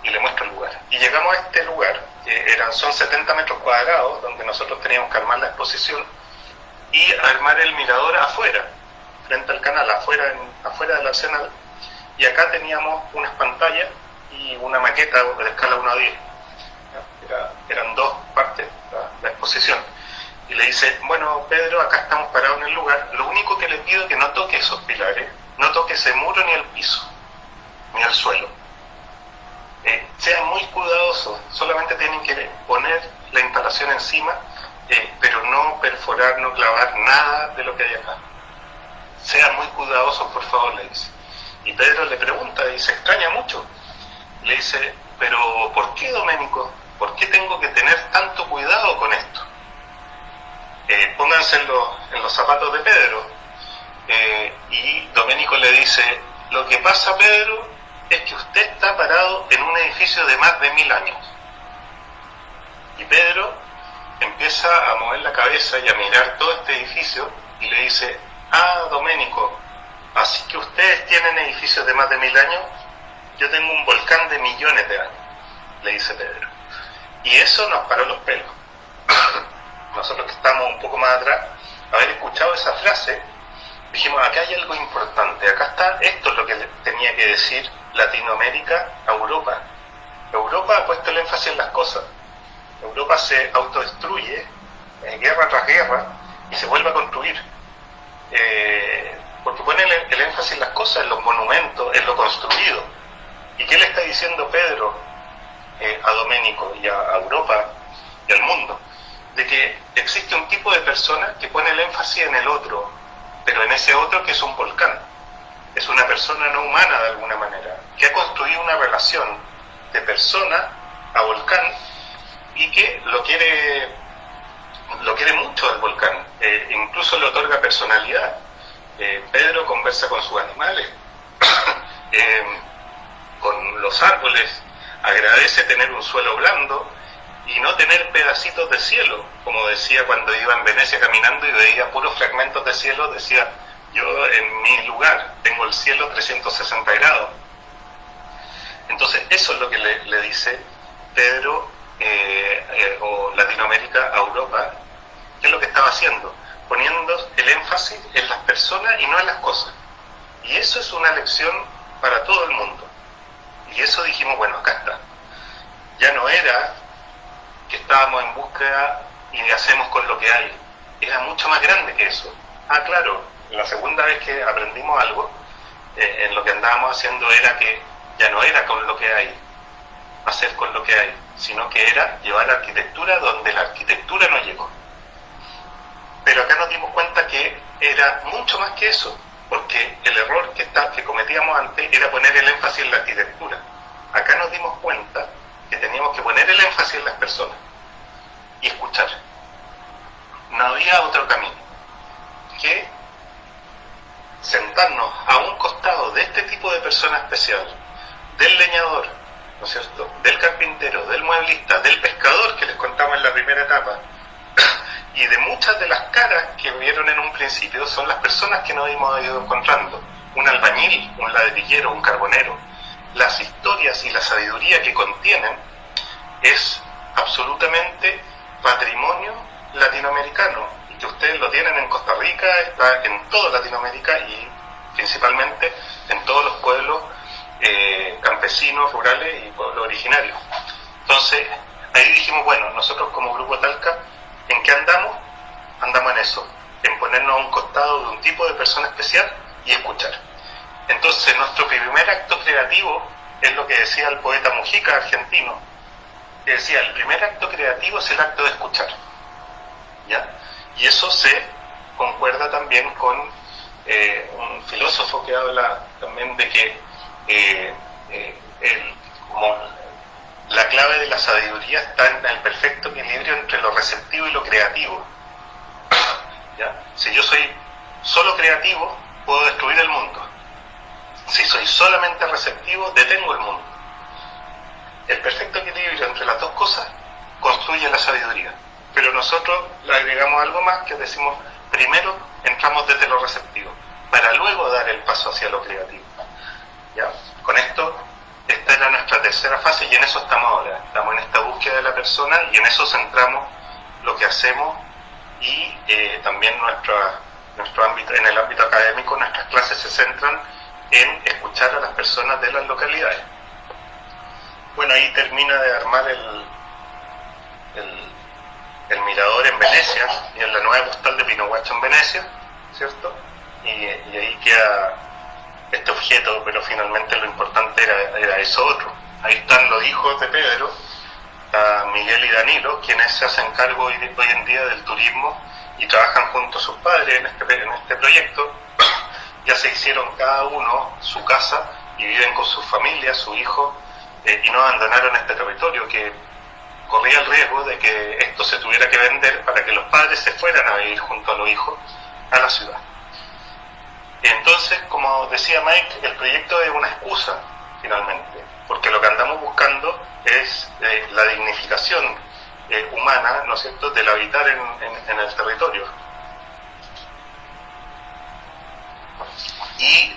Speaker 3: y le muestro el lugar. Y llegamos a este lugar, que son 70 metros cuadrados, donde nosotros teníamos que armar la exposición y armar el mirador afuera, frente al canal, afuera del arsenal. Y acá teníamos unas pantallas y una maqueta de escala 1 a 10. Eran dos partes la exposición. Y le dice, bueno Pedro, acá estamos parados en el lugar, lo único que le pido es que no toque esos pilares, no toque ese muro ni el piso, ni el suelo. Sean muy cuidadosos, solamente tienen que poner la instalación encima, pero no perforar, no clavar nada de lo que hay acá. Sean muy cuidadosos, por favor, le dice. Y Pedro le pregunta y se extraña mucho. Le dice, pero ¿por qué, Doménico? ¿Por qué tengo que tener tanto cuidado con esto? Pónganse en los zapatos de Pedro. Y Doménico le dice, lo que pasa, Pedro, es que usted está parado en un edificio de más de 1000 años. Y Pedro empieza a mover la cabeza y a mirar todo este edificio y le dice, Doménico, así que ustedes tienen edificios de más de 1000 años, yo tengo un volcán de millones de años, le dice Pedro. Y eso nos paró los pelos. Nosotros que estamos un poco más atrás, haber escuchado esa frase, dijimos, acá hay algo importante, acá está, esto es lo que le tenía que decir Latinoamérica a Europa. Europa ha puesto el énfasis en las cosas. Europa se autodestruye, guerra tras guerra, y se vuelve a construir. Porque pone el énfasis en las cosas, en los monumentos, en lo construido. ¿Y qué le está diciendo Pedro a Doménico y a Europa y al mundo? De que existe un tipo de persona que pone el énfasis en el otro, pero en ese otro que es un volcán. Es una persona no humana de alguna manera, que ha construido una relación de persona a volcán y que lo quiere mucho al volcán, incluso le otorga personalidad. Pedro conversa con sus animales, con los árboles, agradece tener un suelo blando y no tener pedacitos de cielo, como decía cuando iba en Venecia caminando y veía puros fragmentos de cielo, decía, yo en mi lugar tengo el cielo 360 grados. Entonces eso es lo que le dice Pedro o Latinoamérica a Europa, que es lo que estaba haciendo, poniendo el énfasis en las personas y no en las cosas. Y eso es una lección para todo el mundo. Y eso dijimos, bueno, acá está. Ya no era que estábamos en búsqueda y hacemos con lo que hay. Era mucho más grande que eso. Claro, la segunda vez que aprendimos algo, en lo que andábamos haciendo era que ya no era con lo que hay, hacer con lo que hay, sino que era llevar arquitectura donde la arquitectura no llegó. Pero acá nos dimos cuenta que era mucho más que eso, porque el error que cometíamos antes era poner el énfasis en la arquitectura. Acá nos dimos cuenta que teníamos que poner el énfasis en las personas y escuchar. No había otro camino que sentarnos a un costado de este tipo de persona especial, del leñador, ¿no es cierto?, del carpintero, del mueblista, del pescador que les contamos en la primera etapa, y de muchas de las caras que vieron en un principio son las personas que nos hemos ido encontrando, un albañil, un ladrillero, un carbonero. Las historias y la sabiduría que contienen es absolutamente patrimonio latinoamericano, y que ustedes lo tienen en Costa Rica, está en toda Latinoamérica y principalmente en todos los pueblos campesinos, rurales y pueblos originarios. Entonces, ahí dijimos, bueno, nosotros como Grupo Talca, ¿en qué andamos? Andamos en eso, en ponernos a un costado de un tipo de persona especial y escuchar. Entonces, nuestro primer acto creativo es lo que decía el poeta Mujica, argentino, que decía, el primer acto creativo es el acto de escuchar, ¿ya? Y eso se concuerda también con un filósofo que habla también de que como la clave de la sabiduría está en el perfecto equilibrio entre lo receptivo y lo creativo, ¿ya? Si yo soy solo creativo, puedo destruir el mundo. Si soy solamente receptivo, detengo el mundo. El perfecto equilibrio entre las dos cosas construye la sabiduría. Pero nosotros le agregamos algo más, que decimos, primero entramos desde lo receptivo, para luego dar el paso hacia lo creativo, ¿ya? Con esto, esta era nuestra tercera fase y en eso estamos ahora. Estamos en esta búsqueda de la persona y en eso centramos lo que hacemos y también nuestro ámbito, en el ámbito académico, nuestras clases se centran en escuchar a las personas de las localidades. Bueno, ahí termina de armar el mirador en Venecia y en la nueva postal de Pinohuacho en Venecia, ¿cierto? Y ahí queda este objeto, pero finalmente lo importante era eso otro. Ahí están los hijos de Pedro, Miguel y Danilo, quienes se hacen cargo hoy en día del turismo y trabajan junto a sus padres en este proyecto. Ya se hicieron cada uno su casa y viven con sus familias, sus hijos, y no abandonaron este territorio que corría el riesgo de que esto se tuviera que vender para que los padres se fueran a vivir junto a los hijos a la ciudad. Entonces, como decía Mike, el proyecto es una excusa finalmente, porque lo que andamos buscando es la dignificación humana, ¿no es cierto?, del habitar en el territorio. Y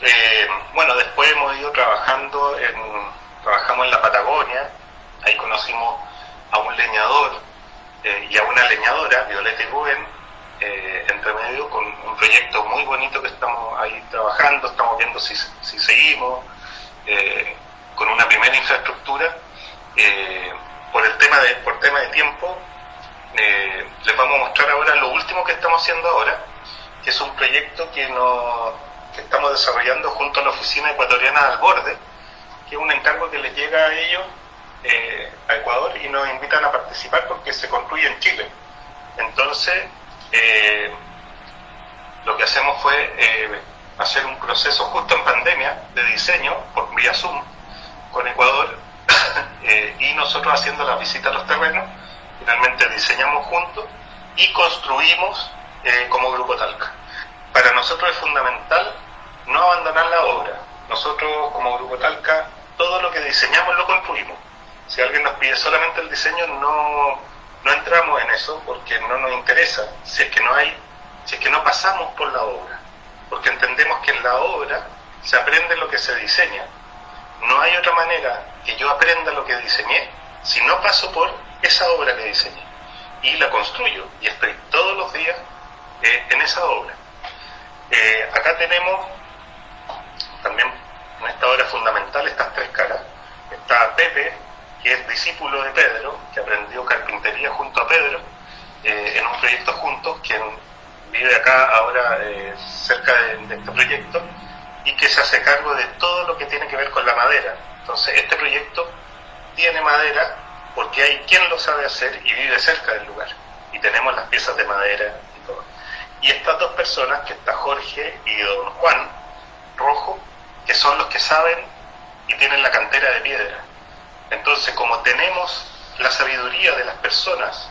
Speaker 3: bueno, después hemos ido trabajamos en la Patagonia. Ahí conocimos a un leñador y a una leñadora, Violeta y Rubén, entre medio, con un proyecto muy bonito que estamos ahí trabajando. Estamos viendo si seguimos con una primera infraestructura. Por tema de tiempo, les vamos a mostrar ahora lo último que estamos haciendo ahora, que es un proyecto que estamos desarrollando junto a la Oficina Ecuatoriana del Borde, que es un encargo que les llega a ellos, a Ecuador, y nos invitan a participar porque se construye en Chile. Entonces, lo que hacemos fue hacer un proceso justo en pandemia de diseño por vía Zoom con Ecuador y nosotros haciendo la visita a los terrenos. Finalmente diseñamos juntos y construimos como Grupo Talca. Para nosotros es fundamental no abandonar la obra. Nosotros como Grupo Talca, todo lo que diseñamos lo construimos. Si alguien nos pide solamente el diseño, no entramos en eso porque no nos interesa, si es que no pasamos por la obra, porque entendemos que en la obra se aprende lo que se diseña. No hay otra manera que yo aprenda lo que diseñé si no paso por esa obra que diseñé y la construyo y estoy todos los días en esa obra. Acá tenemos también en esta obra fundamental estas tres caras. Está Pepe, que es discípulo de Pedro, que aprendió carpintería junto a Pedro en un proyecto juntos, quien vive acá ahora cerca de este proyecto y que se hace cargo de todo lo que tiene que ver con la madera. Entonces este proyecto tiene madera porque hay quien lo sabe hacer y vive cerca del lugar, y tenemos las piezas de madera y todo. Y estas dos personas, que está Jorge y don Juan Rojo, que son los que saben y tienen la cantera de piedra. Entonces, como tenemos la sabiduría de las personas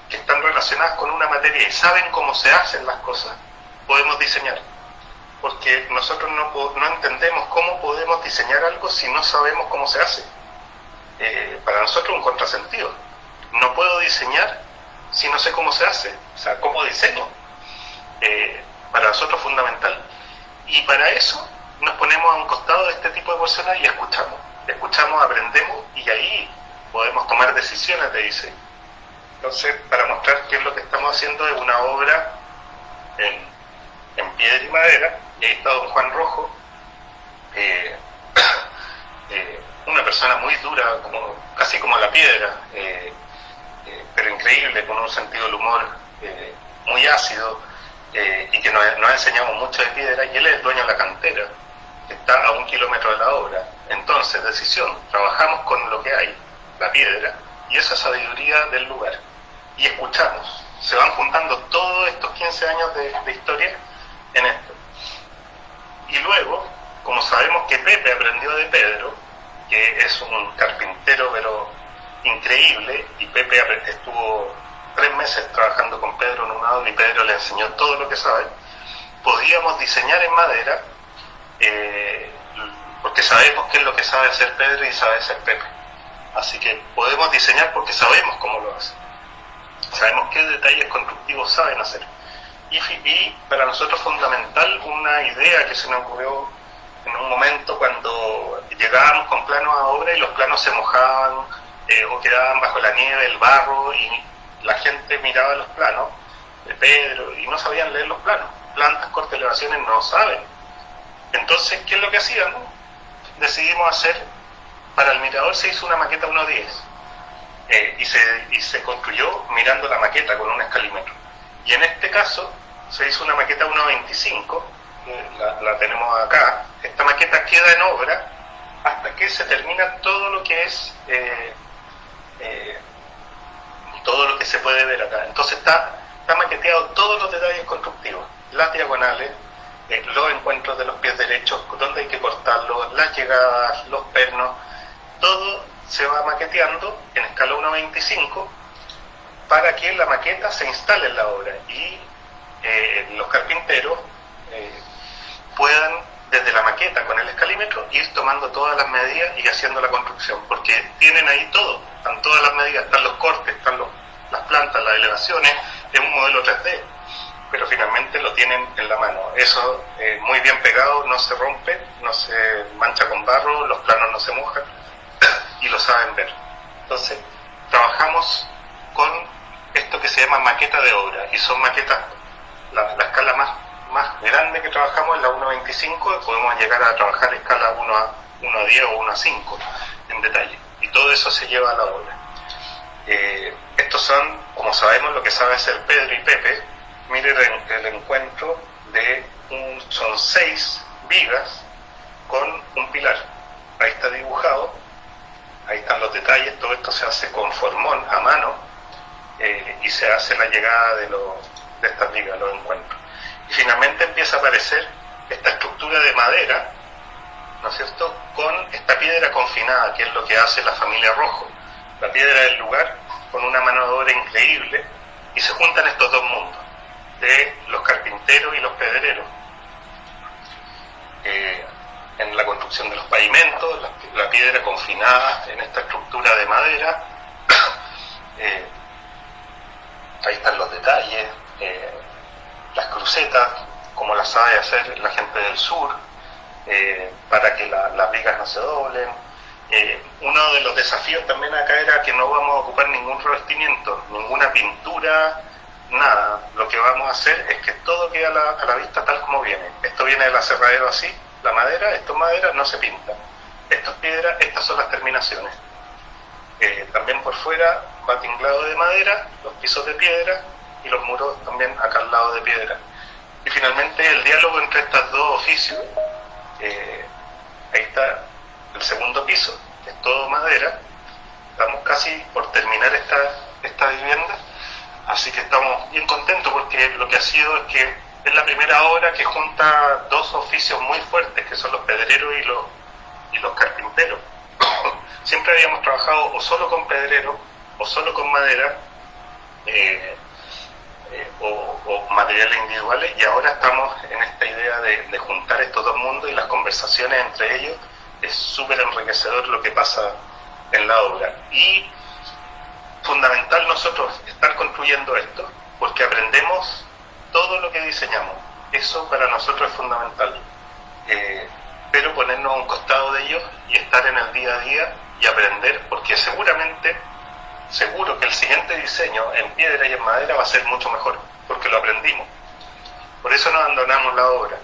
Speaker 3: que están relacionadas con una materia y saben cómo se hacen las cosas, podemos diseñar. Porque nosotros no entendemos cómo podemos diseñar algo si no sabemos cómo se hace. Para nosotros es un contrasentido. No puedo diseñar si no sé cómo se hace. O sea, ¿cómo diseño? Para nosotros es fundamental. Y para eso nos ponemos a un costado de este tipo de personas y escuchamos, aprendemos, y ahí podemos tomar decisiones de diseño. Entonces, para mostrar qué es lo que estamos haciendo, es una obra en piedra y madera, y ahí está don Juan Rojo, una persona muy dura, casi como la piedra, pero increíble, con un sentido del humor muy ácido, y que nos ha enseñado mucho de piedra, y él es el dueño de la cantera, que está a 1 kilómetro de la obra. Entonces, decisión, trabajamos con lo que hay, la piedra, y esa sabiduría del lugar, y escuchamos. Se van juntando todos estos 15 años de historia en esto. Y luego, como sabemos que Pepe aprendió de Pedro, que es un carpintero pero increíble, y Pepe estuvo 3 meses trabajando con Pedro en una obra y Pedro le enseñó todo lo que sabe, podíamos diseñar en madera, porque sabemos qué es lo que sabe hacer Pedro y sabe hacer Pepe. Así que podemos diseñar porque sabemos cómo lo hace. Sabemos qué detalles constructivos saben hacer. Y para nosotros es fundamental una idea que se nos ocurrió en un momento cuando llegábamos con planos a obra y los planos se mojaban o quedaban bajo la nieve, el barro, y la gente miraba los planos de Pedro y no sabían leer los planos. Plantas, cortes, elevaciones no saben. Entonces, ¿qué es lo que hacíamos? Decidimos hacer, para el mirador se hizo una maqueta 1:10 y se construyó mirando la maqueta con un escalímetro. Y en este caso se hizo una maqueta 1:25, la tenemos acá. Esta maqueta queda en obra hasta que se termina todo lo que es todo lo que se puede ver acá. Entonces está maqueteado todos los detalles constructivos, las diagonales, los encuentros de los pies derechos, dónde hay que cortarlos, las llegadas, los pernos, todo se va maqueteando en escala 1:25 para que la maqueta se instale en la obra y los carpinteros puedan desde la maqueta con el escalímetro ir tomando todas las medidas y haciendo la construcción, porque tienen ahí todo, están todas las medidas, están los cortes, están las plantas, las elevaciones, es un modelo 3D, pero finalmente lo tienen en la mano. Eso muy bien pegado, no se rompe, no se mancha con barro, los planos no se mojan y lo saben ver. Entonces trabajamos con esto que se llama maqueta de obra, y son maquetas, la escala más grande que trabajamos es la 1:25, y podemos llegar a trabajar escala 1:10 o 1:5 en detalle, y todo eso se lleva a la obra. Estos son, como sabemos, lo que sabe hacer Pedro y Pepe. Miren el encuentro son 6 vigas con un pilar. Ahí está dibujado, ahí están los detalles, todo esto se hace con formón a mano, y se hace la llegada de estas vigas, los encuentros. Y finalmente empieza a aparecer esta estructura de madera, ¿no es cierto?, con esta piedra confinada, que es lo que hace la familia Rojo. La piedra del lugar, con una mano de obra increíble, y se juntan estos dos mundos, de los carpinteros y los pedreros. En la construcción de los pavimentos, la piedra confinada en esta estructura de madera, ahí están los detalles, las crucetas, como las sabe hacer la gente del sur, para que las vigas no se doblen. Uno de los desafíos también acá era que no vamos a ocupar ningún revestimiento, ninguna pintura, nada. Lo que vamos a hacer es que todo quede a la vista tal como viene. Esto viene del aserradero así, la madera, esto es madera, no se pinta. Esto es piedra, estas son las terminaciones. También por fuera va tinglado de madera, los pisos de piedra y los muros también acá al lado de piedra. Y finalmente el diálogo entre estos dos oficios, ahí está el segundo piso, que es todo madera. Estamos casi por terminar esta vivienda, así que estamos bien contentos porque lo que ha sido es que es la primera obra que junta dos oficios muy fuertes, que son los pedreros y los carpinteros. Siempre habíamos trabajado o solo con pedreros o solo con madera, o materiales individuales, y ahora estamos en esta idea de juntar estos dos mundos, y las conversaciones entre ellos es súper enriquecedor lo que pasa en la obra. Y fundamental nosotros estar construyendo esto, porque aprendemos todo lo que diseñamos. Eso para nosotros es fundamental. Pero ponernos a un costado de ellos y estar en el día a día y aprender, porque seguro que el siguiente diseño en piedra y en madera va a ser mucho mejor, porque lo aprendimos. Por eso no abandonamos la obra.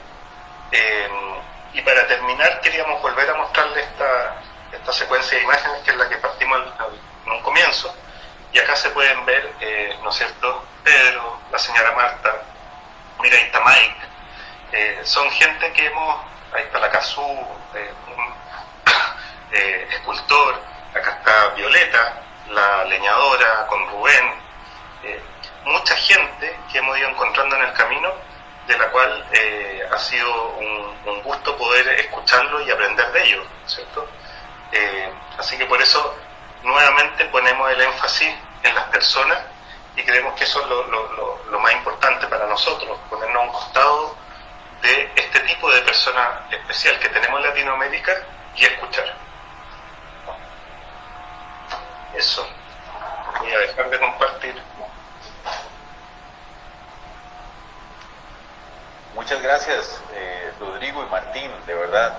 Speaker 3: Y para terminar, queríamos volver a mostrarle esta secuencia de imágenes, que es la que partimos en un comienzo. Y acá se pueden ver, ¿no es cierto?, Pedro, la señora Marta, mira, ahí está Mike. Son gente que ahí está la Cazú, un escultor, acá está Violeta, la leñadora, con Rubén, mucha gente que hemos ido encontrando en el camino, de la cual ha sido un gusto poder escucharlo y aprender de ellos, ¿cierto? Así que por eso nuevamente ponemos el énfasis en las personas, y creemos que eso es lo más importante para nosotros, ponernos a un costado de este tipo de persona especial que tenemos en Latinoamérica y escuchar. Eso. Voy a dejar de compartir.
Speaker 1: Muchas gracias, Rodrigo y Martín, de verdad,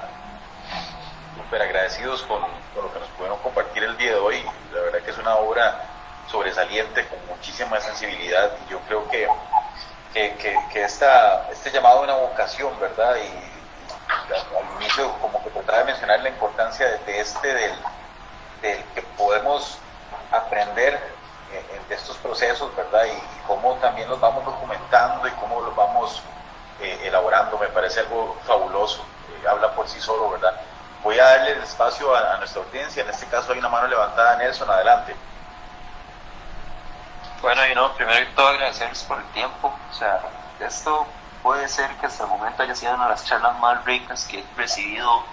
Speaker 1: súper agradecidos con lo que nos pudieron compartir el día de hoy. La verdad que es una obra sobresaliente, con muchísima sensibilidad, y yo creo que este llamado a una vocación, ¿verdad? Y al inicio como que trataba de mencionar la importancia del que podemos aprender de estos procesos, ¿verdad? Y cómo también los vamos documentando y cómo los vamos elaborando. Me parece algo fabuloso, habla por sí solo, ¿verdad? Voy a darle el espacio a nuestra audiencia. En este caso hay una mano levantada. Nelson, adelante.
Speaker 5: Bueno, primero que todo agradecerles por el tiempo. O sea, esto puede ser que hasta el momento haya sido una de las charlas más ricas que he recibido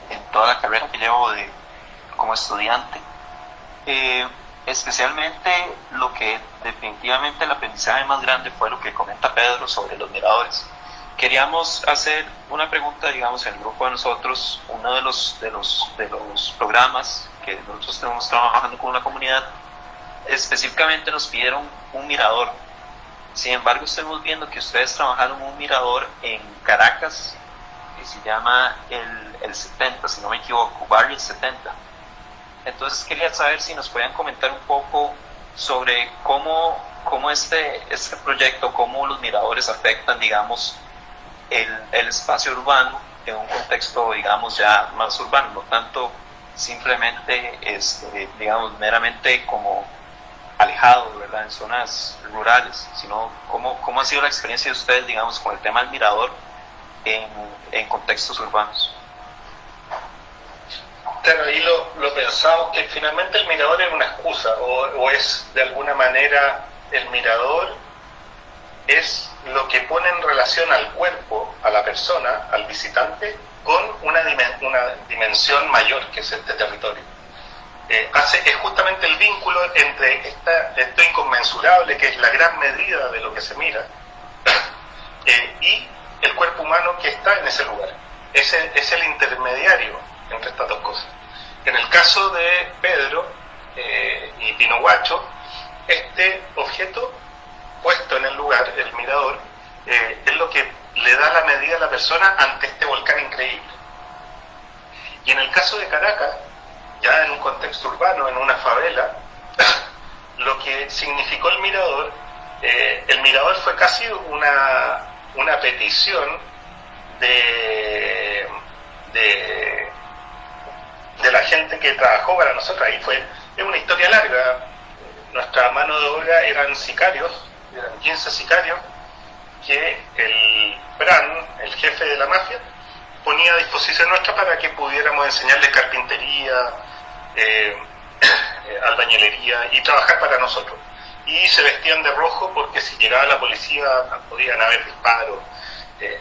Speaker 5: en toda la carrera que llevo como estudiante. Especialmente lo que definitivamente el aprendizaje más grande fue lo que comenta Pedro sobre los miradores. Queríamos hacer una pregunta, digamos, en el grupo de nosotros. Uno de los programas que nosotros estamos trabajando con una comunidad, específicamente nos pidieron un mirador. Sin embargo, estamos viendo que ustedes trabajaron un mirador en Caracas que se llama el 70, si no me equivoco, Barrio 70. Entonces quería saber si nos podían comentar un poco sobre cómo este proyecto, cómo los miradores afectan, digamos, el espacio urbano en un contexto, digamos, ya más urbano, no tanto simplemente, digamos, meramente como alejado, ¿verdad?, en zonas rurales, sino cómo ha sido la experiencia de ustedes, digamos, con el tema del mirador en contextos urbanos.
Speaker 3: Claro, ahí lo pensamos, que finalmente el mirador es una excusa, o es de alguna manera el mirador es lo que pone en relación al cuerpo, a la persona, al visitante, con una dimensión mayor, que es este territorio. Es justamente el vínculo entre esto inconmensurable, que es la gran medida de lo que se mira, y el cuerpo humano que está en ese lugar. Es el intermediario entre estas dos cosas. En el caso de Pedro y Pinohuacho, este objeto puesto en el lugar, el mirador, es lo que le da la medida a la persona ante este volcán increíble. Y en el caso de Caracas, ya en un contexto urbano, en una favela, lo que significó el mirador fue casi una petición de la gente que trabajó para nosotros. Ahí es una historia larga. Nuestra mano de obra eran 15 sicarios, que el Bran, el jefe de la mafia, ponía a disposición nuestra para que pudiéramos enseñarles carpintería, albañilería y trabajar para nosotros. Y se vestían de rojo porque si llegaba la policía podían haber disparos.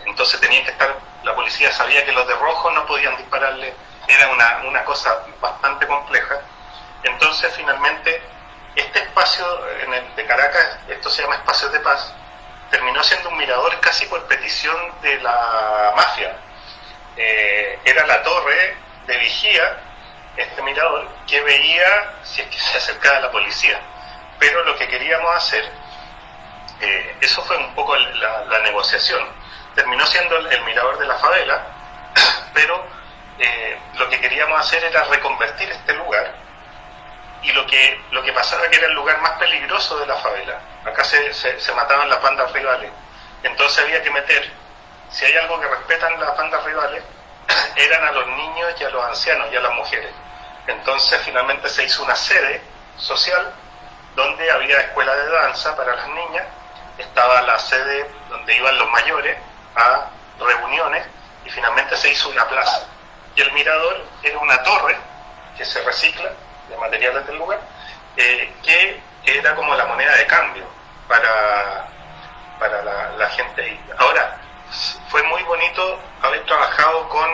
Speaker 3: Entonces tenían que estar, la policía sabía que los de rojo no podían dispararle. Era una cosa bastante compleja. Entonces finalmente este espacio de Caracas, esto se llama Espacios de Paz, terminó siendo un mirador casi por petición de la mafia. Era la torre de vigía, este mirador, que veía si es que se acercaba la policía. Pero lo que queríamos hacer, eso fue un poco la negociación. Terminó siendo el mirador de la favela, pero lo que queríamos hacer era reconvertir este lugar, y lo que pasaba que era el lugar más peligroso de la favela. Acá se mataban las bandas rivales. Entonces había que meter, si hay algo que respetan las bandas rivales, eran a los niños y a los ancianos y a las mujeres. Entonces finalmente se hizo una sede social donde había escuela de danza para las niñas, estaba la sede donde iban los mayores a reuniones y finalmente se hizo una plaza. Y el mirador era una torre que se recicla de materiales del lugar, que era como la moneda de cambio para la gente ahí. Ahora, fue muy bonito haber trabajado con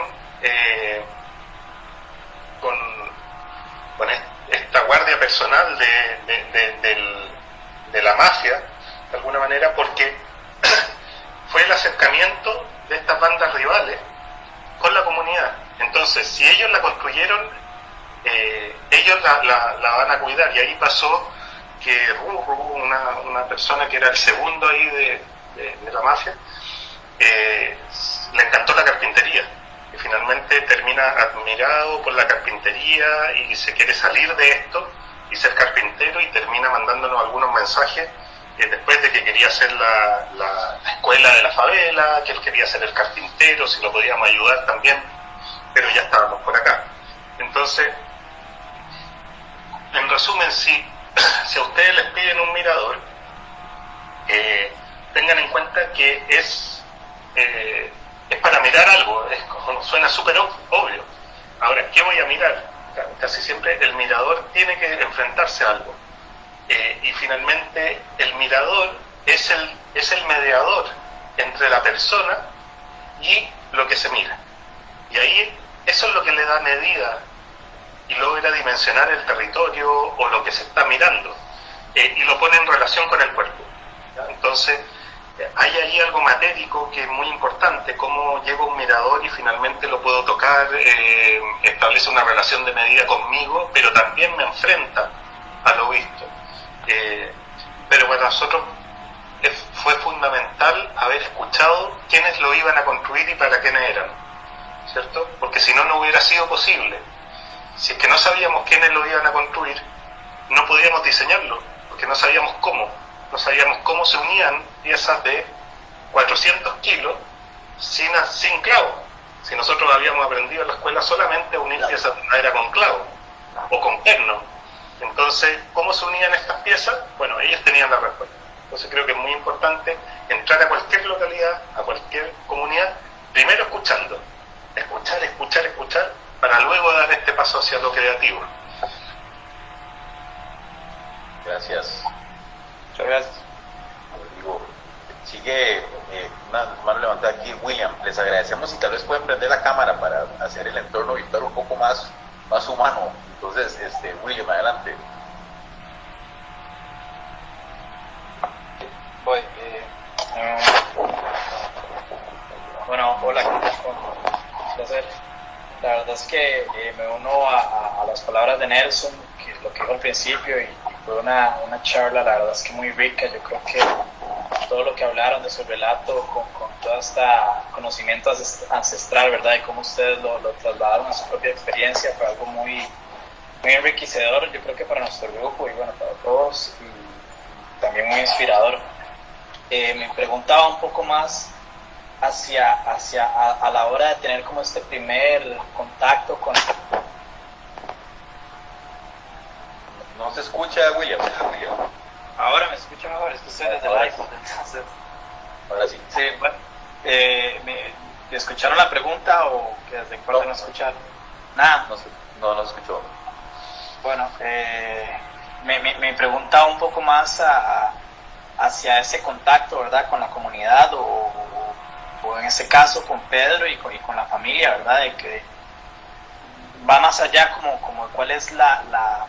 Speaker 3: esta guardia personal de la mafia, de alguna manera, porque fue el acercamiento de estas bandas rivales con la comunidad. Entonces, si ellos la construyeron, ellos la van a cuidar. Y ahí pasó que una persona que era el segundo ahí de la mafia, le encantó la carpintería y finalmente termina admirado por la carpintería y se quiere salir de esto y ser carpintero, y termina mandándonos algunos mensajes después de que quería hacer la escuela de la favela, que él quería ser el carpintero, si lo podíamos ayudar también, pero ya estábamos por acá. Entonces, en resumen, si a ustedes les piden un mirador, tengan en cuenta que es para mirar algo, suena súper obvio. Ahora, ¿qué voy a mirar? Casi siempre el mirador tiene que enfrentarse a algo. Y finalmente el mirador es el mediador entre la persona y lo que se mira. Y ahí eso es lo que le da medida y logra dimensionar el territorio o lo que se está mirando, y lo pone en relación con el cuerpo, ¿ya? Entonces hay ahí algo matérico que es muy importante, cómo llega un mirador y finalmente lo puedo tocar, establece una relación de medida conmigo, pero también me enfrenta a lo visto. Pero para nosotros fue fundamental haber escuchado quiénes lo iban a construir y para quiénes eran, ¿cierto? Porque si no, no hubiera sido posible. Si es que no sabíamos quiénes lo iban a construir, no podíamos diseñarlo, porque no sabíamos cómo se unían piezas de 400 kilos sin clavo. Si nosotros habíamos aprendido en la escuela solamente a unir piezas de madera con clavo o con perno. Entonces, ¿cómo se unían estas piezas? Bueno, ellos tenían la respuesta. Entonces creo que es muy importante entrar a cualquier localidad, a cualquier comunidad, primero escuchando, escuchar, para luego dar este paso hacia lo creativo.
Speaker 6: Gracias.
Speaker 4: Muchas gracias.
Speaker 6: Rodrigo. Sigue una mano levantada aquí, William. Les agradecemos y tal vez pueden prender la cámara para hacer el entorno virtual un poco más humano. Entonces, William, adelante.
Speaker 7: Voy. Bueno, hola, un placer. La verdad es que me uno a las palabras de Nelson, que es lo que dijo al principio, y fue una charla, la verdad es que muy rica. Yo creo que todo lo que hablaron de su relato con todo este conocimiento ancestral, ¿verdad? Y cómo ustedes lo trasladaron a su propia experiencia, fue algo muy enriquecedor, yo creo que para nuestro grupo y bueno, para todos, y también muy inspirador. Me preguntaba un poco más a la hora de tener como este primer contacto con...
Speaker 6: No se escucha, William.
Speaker 7: Ahora me escucha mejor, es que ustedes desde el iPhone, entonces...
Speaker 6: Ahora sí.
Speaker 7: Sí, bueno, ¿me escucharon la pregunta o que desde cuándo no escucharon? Nada.
Speaker 6: No escuchó.
Speaker 7: Bueno, me preguntaba un poco más hacia ese contacto, ¿verdad?, con la comunidad o en este caso con Pedro y con la familia, ¿verdad?, de que va más allá como cuál es la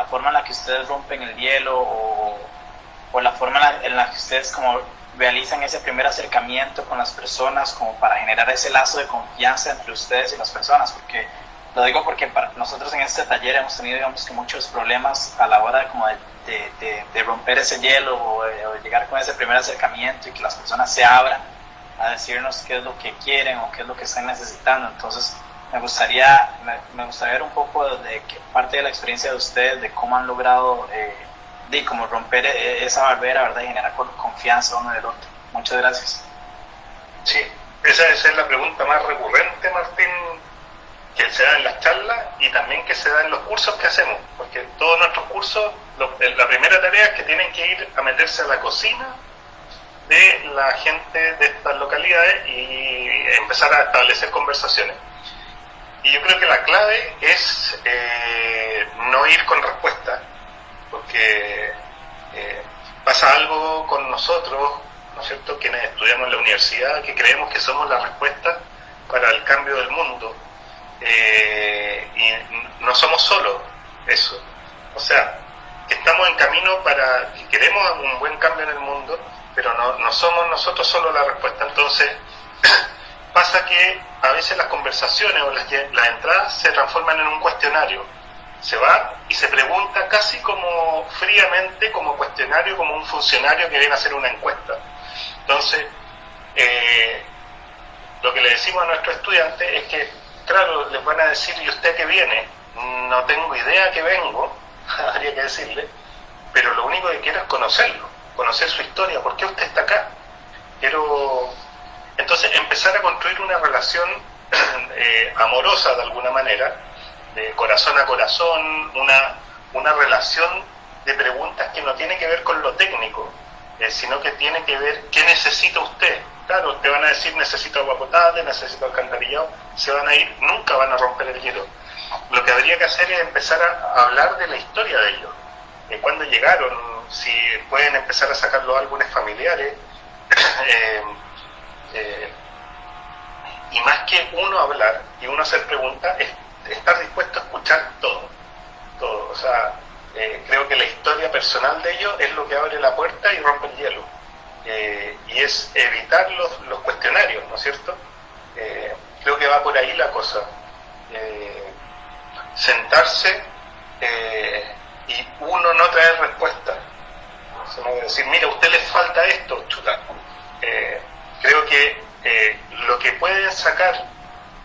Speaker 7: forma en la que ustedes rompen el hielo o la forma en la que ustedes como realizan ese primer acercamiento con las personas como para generar ese lazo de confianza entre ustedes y las personas, porque lo digo porque para nosotros en este taller hemos tenido, digamos, que muchos problemas a la hora de romper ese hielo o llegar con ese primer acercamiento y que las personas se abran a decirnos qué es lo que quieren o qué es lo que están necesitando. Entonces me gustaría ver un poco de qué parte de la experiencia de ustedes, de cómo han logrado como romper esa barrera, ¿verdad?, y generar confianza uno del otro. Muchas gracias.
Speaker 3: Sí, esa es la pregunta más recurrente, Martín, que se da en las charlas y también que se da en los cursos que hacemos, porque todos nuestros cursos, la primera tarea es que tienen que ir a meterse a la cocina de la gente de estas localidades y empezar a establecer conversaciones. Y yo creo que la clave es no ir con respuestas, porque pasa algo con nosotros, ¿no es cierto?, quienes estudiamos en la universidad, que creemos que somos la respuesta para el cambio del mundo, y no somos solo eso. O sea, que estamos en camino para, que queremos un buen cambio en el mundo, pero no somos nosotros solo la respuesta. Entonces, pasa que a veces las conversaciones o las entradas se transforman en un cuestionario. Se va y se pregunta casi como fríamente, como cuestionario, como un funcionario que viene a hacer una encuesta. Entonces, lo que le decimos a nuestros estudiantes es que, claro, les van a decir, ¿y usted qué viene? No tengo idea que vengo, habría que decirle, pero lo único que quiero es conocerlo, conocer su historia, ¿por qué usted está acá? Quiero, entonces, empezar a construir una relación amorosa de alguna manera, de corazón a corazón, una relación de preguntas que no tiene que ver con lo técnico, sino que tiene que ver qué necesita usted. Claro, te van a decir necesito agua potable, necesito alcantarillado, se van a ir, nunca van a romper el hielo. Lo que habría que hacer es empezar a hablar de la historia de ellos, de cuándo llegaron, si pueden empezar a sacar los álbumes familiares, y más que uno hablar y uno hacer preguntas, es estar dispuesto a escuchar todo. O sea, creo que la historia personal de ellos es lo que abre la puerta y rompe el hielo. Y es evitar los cuestionarios, ¿no es cierto? Creo que va por ahí la cosa. Sentarse y uno no traer respuestas. O sea, decir, mira, a usted le falta esto, chuta. Creo que lo que pueden sacar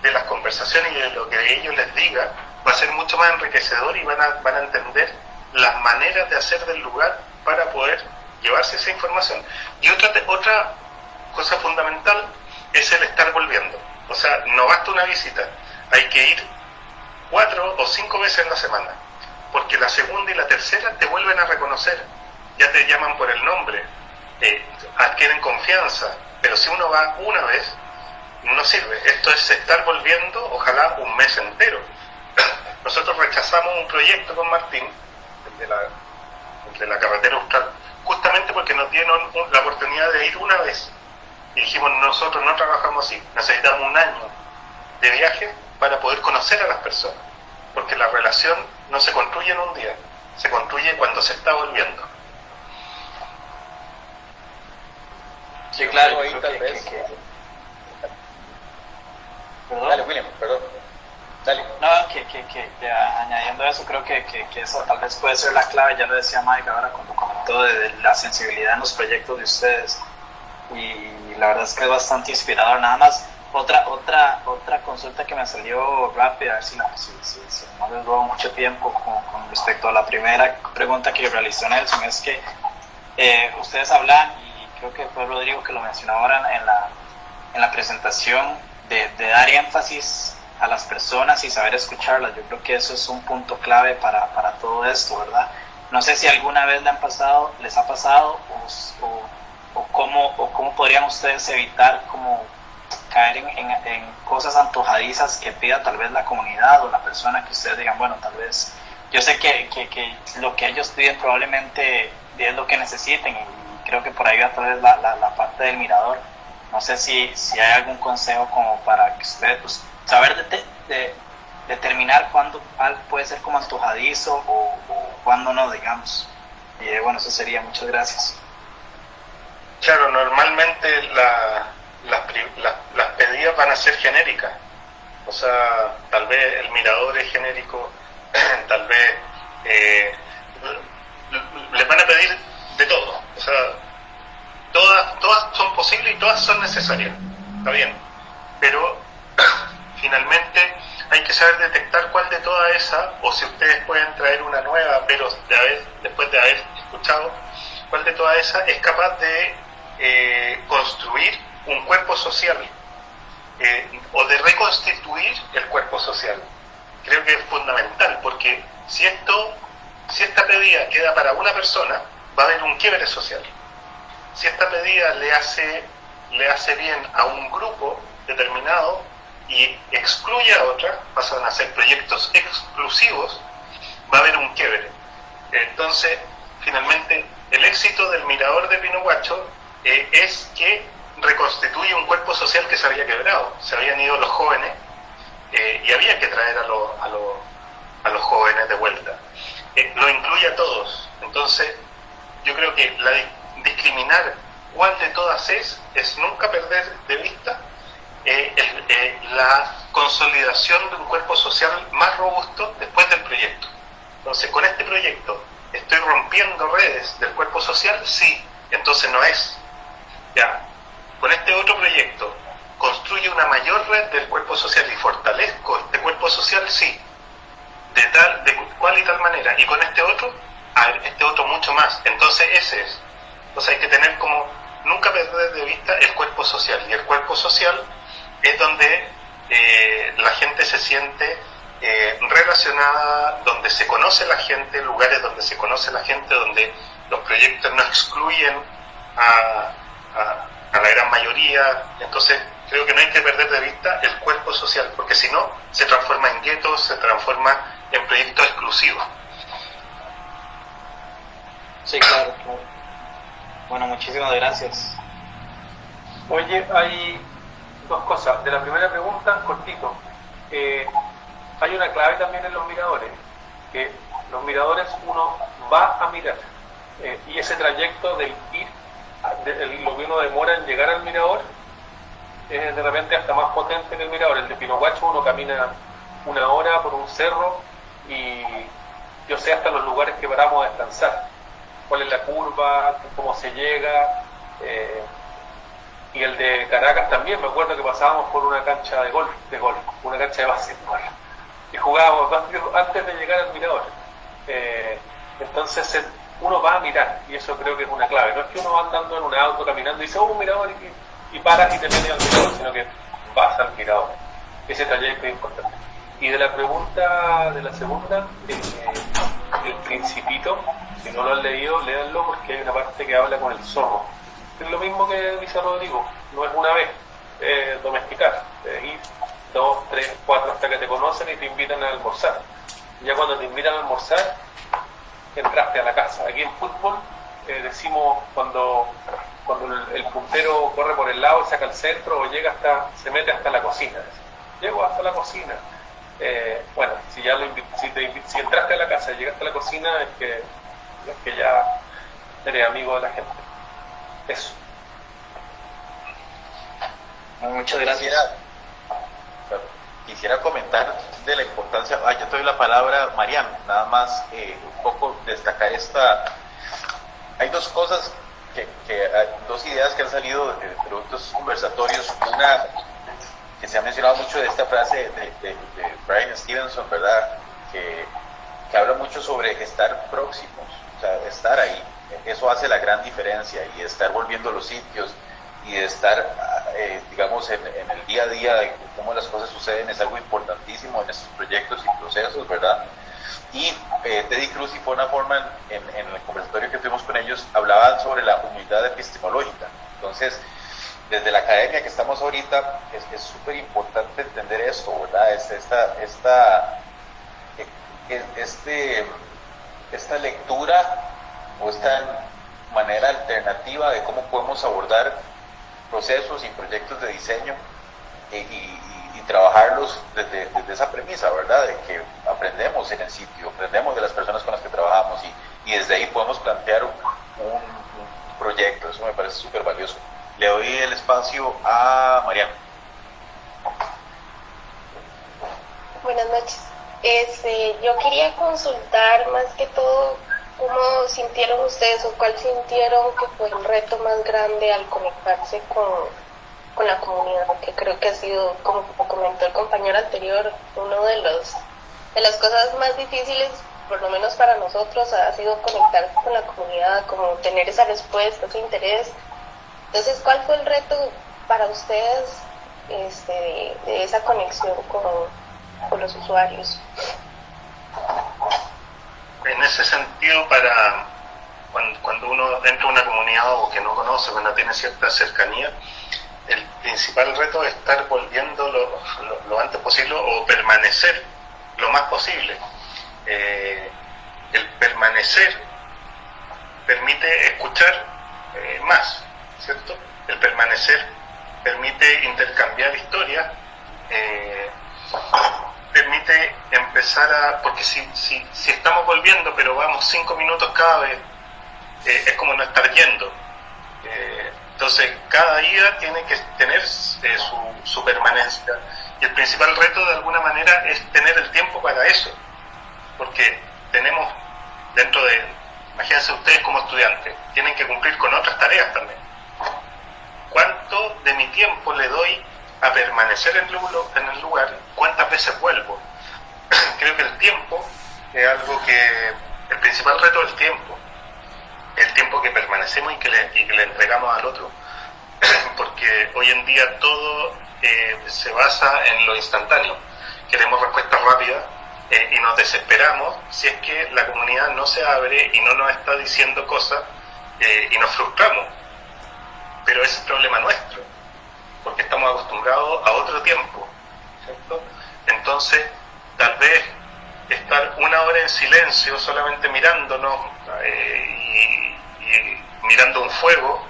Speaker 3: de las conversaciones y de lo que ellos les diga va a ser mucho más enriquecedor y van a entender las maneras de hacer del lugar para poder llevarse esa información. Y otra cosa fundamental es el estar volviendo. O sea, no basta una visita, hay que ir 4 o 5 veces en la semana, porque la segunda y la tercera te vuelven a reconocer, ya te llaman por el nombre, adquieren confianza, pero si uno va una vez, no sirve. Esto es estar volviendo, ojalá un mes entero. Nosotros rechazamos un proyecto con Martín, de la carretera austral, justamente porque nos dieron la oportunidad de ir una vez. Y dijimos, nosotros no trabajamos así, necesitamos un año de viaje para poder conocer a las personas, porque la relación no se construye en un día, se construye cuando se está volviendo.
Speaker 7: Sí, claro.
Speaker 6: Ahí tal vez.
Speaker 7: ¿Perdón?
Speaker 6: Dale, William, perdón. Dale.
Speaker 7: No, añadiendo eso, creo que eso tal vez puede ser la clave. Ya lo decía Mike ahora cuando comentó de la sensibilidad en los proyectos de ustedes, y la verdad es que es bastante inspirador. Nada más, otra consulta que me salió rápida, a ver si no les robo mucho tiempo con respecto a la primera pregunta que realizó Nelson, es que ustedes hablan, y creo que fue Rodrigo que lo mencionó ahora en la presentación, de dar énfasis a las personas y saber escucharlas. Yo creo que eso es un punto clave para todo esto, ¿verdad? No sé si alguna vez les ha pasado o cómo podrían ustedes evitar como caer en cosas antojadizas que pida tal vez la comunidad o la persona, que ustedes digan, bueno, tal vez yo sé que lo que ellos piden probablemente es lo que necesiten, y creo que por ahí va tal vez la parte del mirador. No sé si hay algún consejo como para que ustedes, pues, saber determinar cuándo puede ser como antojadizo o cuándo no, digamos. Y bueno, eso sería. Muchas gracias.
Speaker 3: Claro, normalmente las pedidas van a ser genéricas. O sea, tal vez el mirador es genérico, tal vez les van a pedir de todo. O sea, todas son posibles y todas son necesarias, está bien, pero finalmente hay que saber detectar cuál de todas esas, o si ustedes pueden traer una nueva, pero después de haber escuchado, cuál de todas esas es capaz de construir un cuerpo social, o de reconstituir el cuerpo social. Creo que es fundamental, porque si esta pedida queda para una persona, va a haber un quiebre social. Si esta pedida le hace bien a un grupo determinado y excluye a otra, pasan a ser proyectos exclusivos, va a haber un quiebre. Entonces, finalmente, el éxito del Mirador de Pinohuacho es que reconstituye un cuerpo social que se había quebrado. Se habían ido los jóvenes y había que traer a los jóvenes de vuelta. Lo incluye a todos. Entonces, yo creo que discriminar cuál de todas es nunca perder de vista la consolidación de un cuerpo social más robusto después del proyecto. Entonces, con este proyecto, ¿estoy rompiendo redes del cuerpo social? Sí, entonces no es. Ya, con este otro proyecto, ¿construye una mayor red del cuerpo social y fortalezco este cuerpo social? Sí, de cual y tal manera. Y con este otro mucho más. Entonces ese es. Entonces hay que tener como, nunca perder de vista el cuerpo social. Y el cuerpo social es donde la gente se siente relacionada, donde se conoce la gente, lugares donde se conoce la gente, donde los proyectos no excluyen a la gran mayoría. Entonces creo que no hay que perder de vista el cuerpo social, porque si no, se transforma en guetos, se transforma en proyectos exclusivos.
Speaker 7: Sí, claro. Bueno, muchísimas gracias.
Speaker 4: Oye, hay dos cosas. De la primera pregunta, cortito. Hay una clave también en los miradores, que los miradores uno va a mirar, y ese trayecto del ir, lo que uno demora en llegar al mirador, es de repente hasta más potente que el mirador. El de Pinohuacho uno camina 1 hora por un cerro y yo sé hasta los lugares que paramos a descansar, cuál es la curva, cómo se llega. Y el de Caracas también, me acuerdo que pasábamos por una cancha de golf, una cancha de básquetbol, y jugábamos antes de llegar al mirador. Entonces uno va a mirar, y eso creo que es una clave. No es que uno va andando en un auto caminando y dice, un mirador, y paras y te metes al mirador, sino que vas al mirador. Ese trayecto es importante. Y de la pregunta, de la segunda, el Principito, si no lo han leído, léanlo, porque hay una parte que habla con el zorro. Es lo mismo que dice Rodrigo, no es una vez, domesticar, ir 2, 3, 4 hasta que te conocen y te invitan a almorzar. Ya cuando te invitan a almorzar, entraste a la casa. Aquí en fútbol decimos cuando el puntero corre por el lado y saca el centro, o se mete hasta la cocina. Llego hasta la cocina. Bueno, si entraste a la casa y llegaste a la cocina, es que ya eres amigo de la gente. Eso.
Speaker 7: Muchas gracias.
Speaker 6: Quisiera comentar de la importancia, yo te doy la palabra, Mariano, nada más un poco destacar hay dos cosas, dos ideas que han salido de otros conversatorios. Una que se ha mencionado mucho de esta frase de Brian Stevenson, ¿verdad? Que habla mucho sobre estar próximos, o sea, estar ahí. Eso hace la gran diferencia, y estar volviendo a los sitios y de estar, digamos, en el día a día de cómo las cosas suceden es algo importantísimo en estos proyectos y procesos, ¿verdad? Y Teddy Cruz y Fona Forman, en el conversatorio que tuvimos con ellos, hablaban sobre la humildad epistemológica. Entonces, desde la academia que estamos ahorita, es súper importante entender esto, ¿verdad? Esta lectura o esta manera alternativa de cómo podemos abordar procesos y proyectos de diseño y trabajarlos desde esa premisa, ¿verdad? De que aprendemos en el sitio, aprendemos de las personas con las que trabajamos, y desde ahí podemos plantear un proyecto. Eso me parece súper valioso. Le doy el espacio a Mariano.
Speaker 8: Buenas noches. Yo quería consultar más que todo cómo sintieron ustedes, o cuál sintieron que fue el reto más grande al conectarse con la comunidad, que creo que ha sido, como comentó el compañero anterior, uno de las cosas más difíciles, por lo menos para nosotros, ha sido conectar con la comunidad, como tener esa respuesta, ese interés. Entonces, ¿cuál fue el reto para ustedes de esa conexión con los usuarios?
Speaker 3: En ese sentido, cuando uno entra a una comunidad o que no conoce, cuando tiene cierta cercanía, el principal reto es estar volviendo lo antes posible o permanecer lo más posible. El permanecer permite escuchar más, ¿cierto? El permanecer permite intercambiar historias, permite empezar porque si estamos volviendo pero vamos 5 minutos cada vez, es como no estar yendo. Entonces cada ida tiene que tener su permanencia, y el principal reto de alguna manera es tener el tiempo para eso, porque tenemos imagínense ustedes como estudiantes, tienen que cumplir con otras tareas también. ¿Cuánto de mi tiempo le doy a permanecer en el lugar? ¿Cuántas veces vuelvo? Creo que el tiempo es algo el principal reto es el tiempo que permanecemos y que le entregamos al otro. Porque hoy en día todo se basa en lo instantáneo. Queremos respuestas rápidas y nos desesperamos si es que la comunidad no se abre y no nos está diciendo cosas, y nos frustramos. Pero ese es el problema nuestro, porque estamos acostumbrados a otro tiempo, ¿cierto? Entonces, tal vez estar 1 hora en silencio, solamente mirándonos y mirando un fuego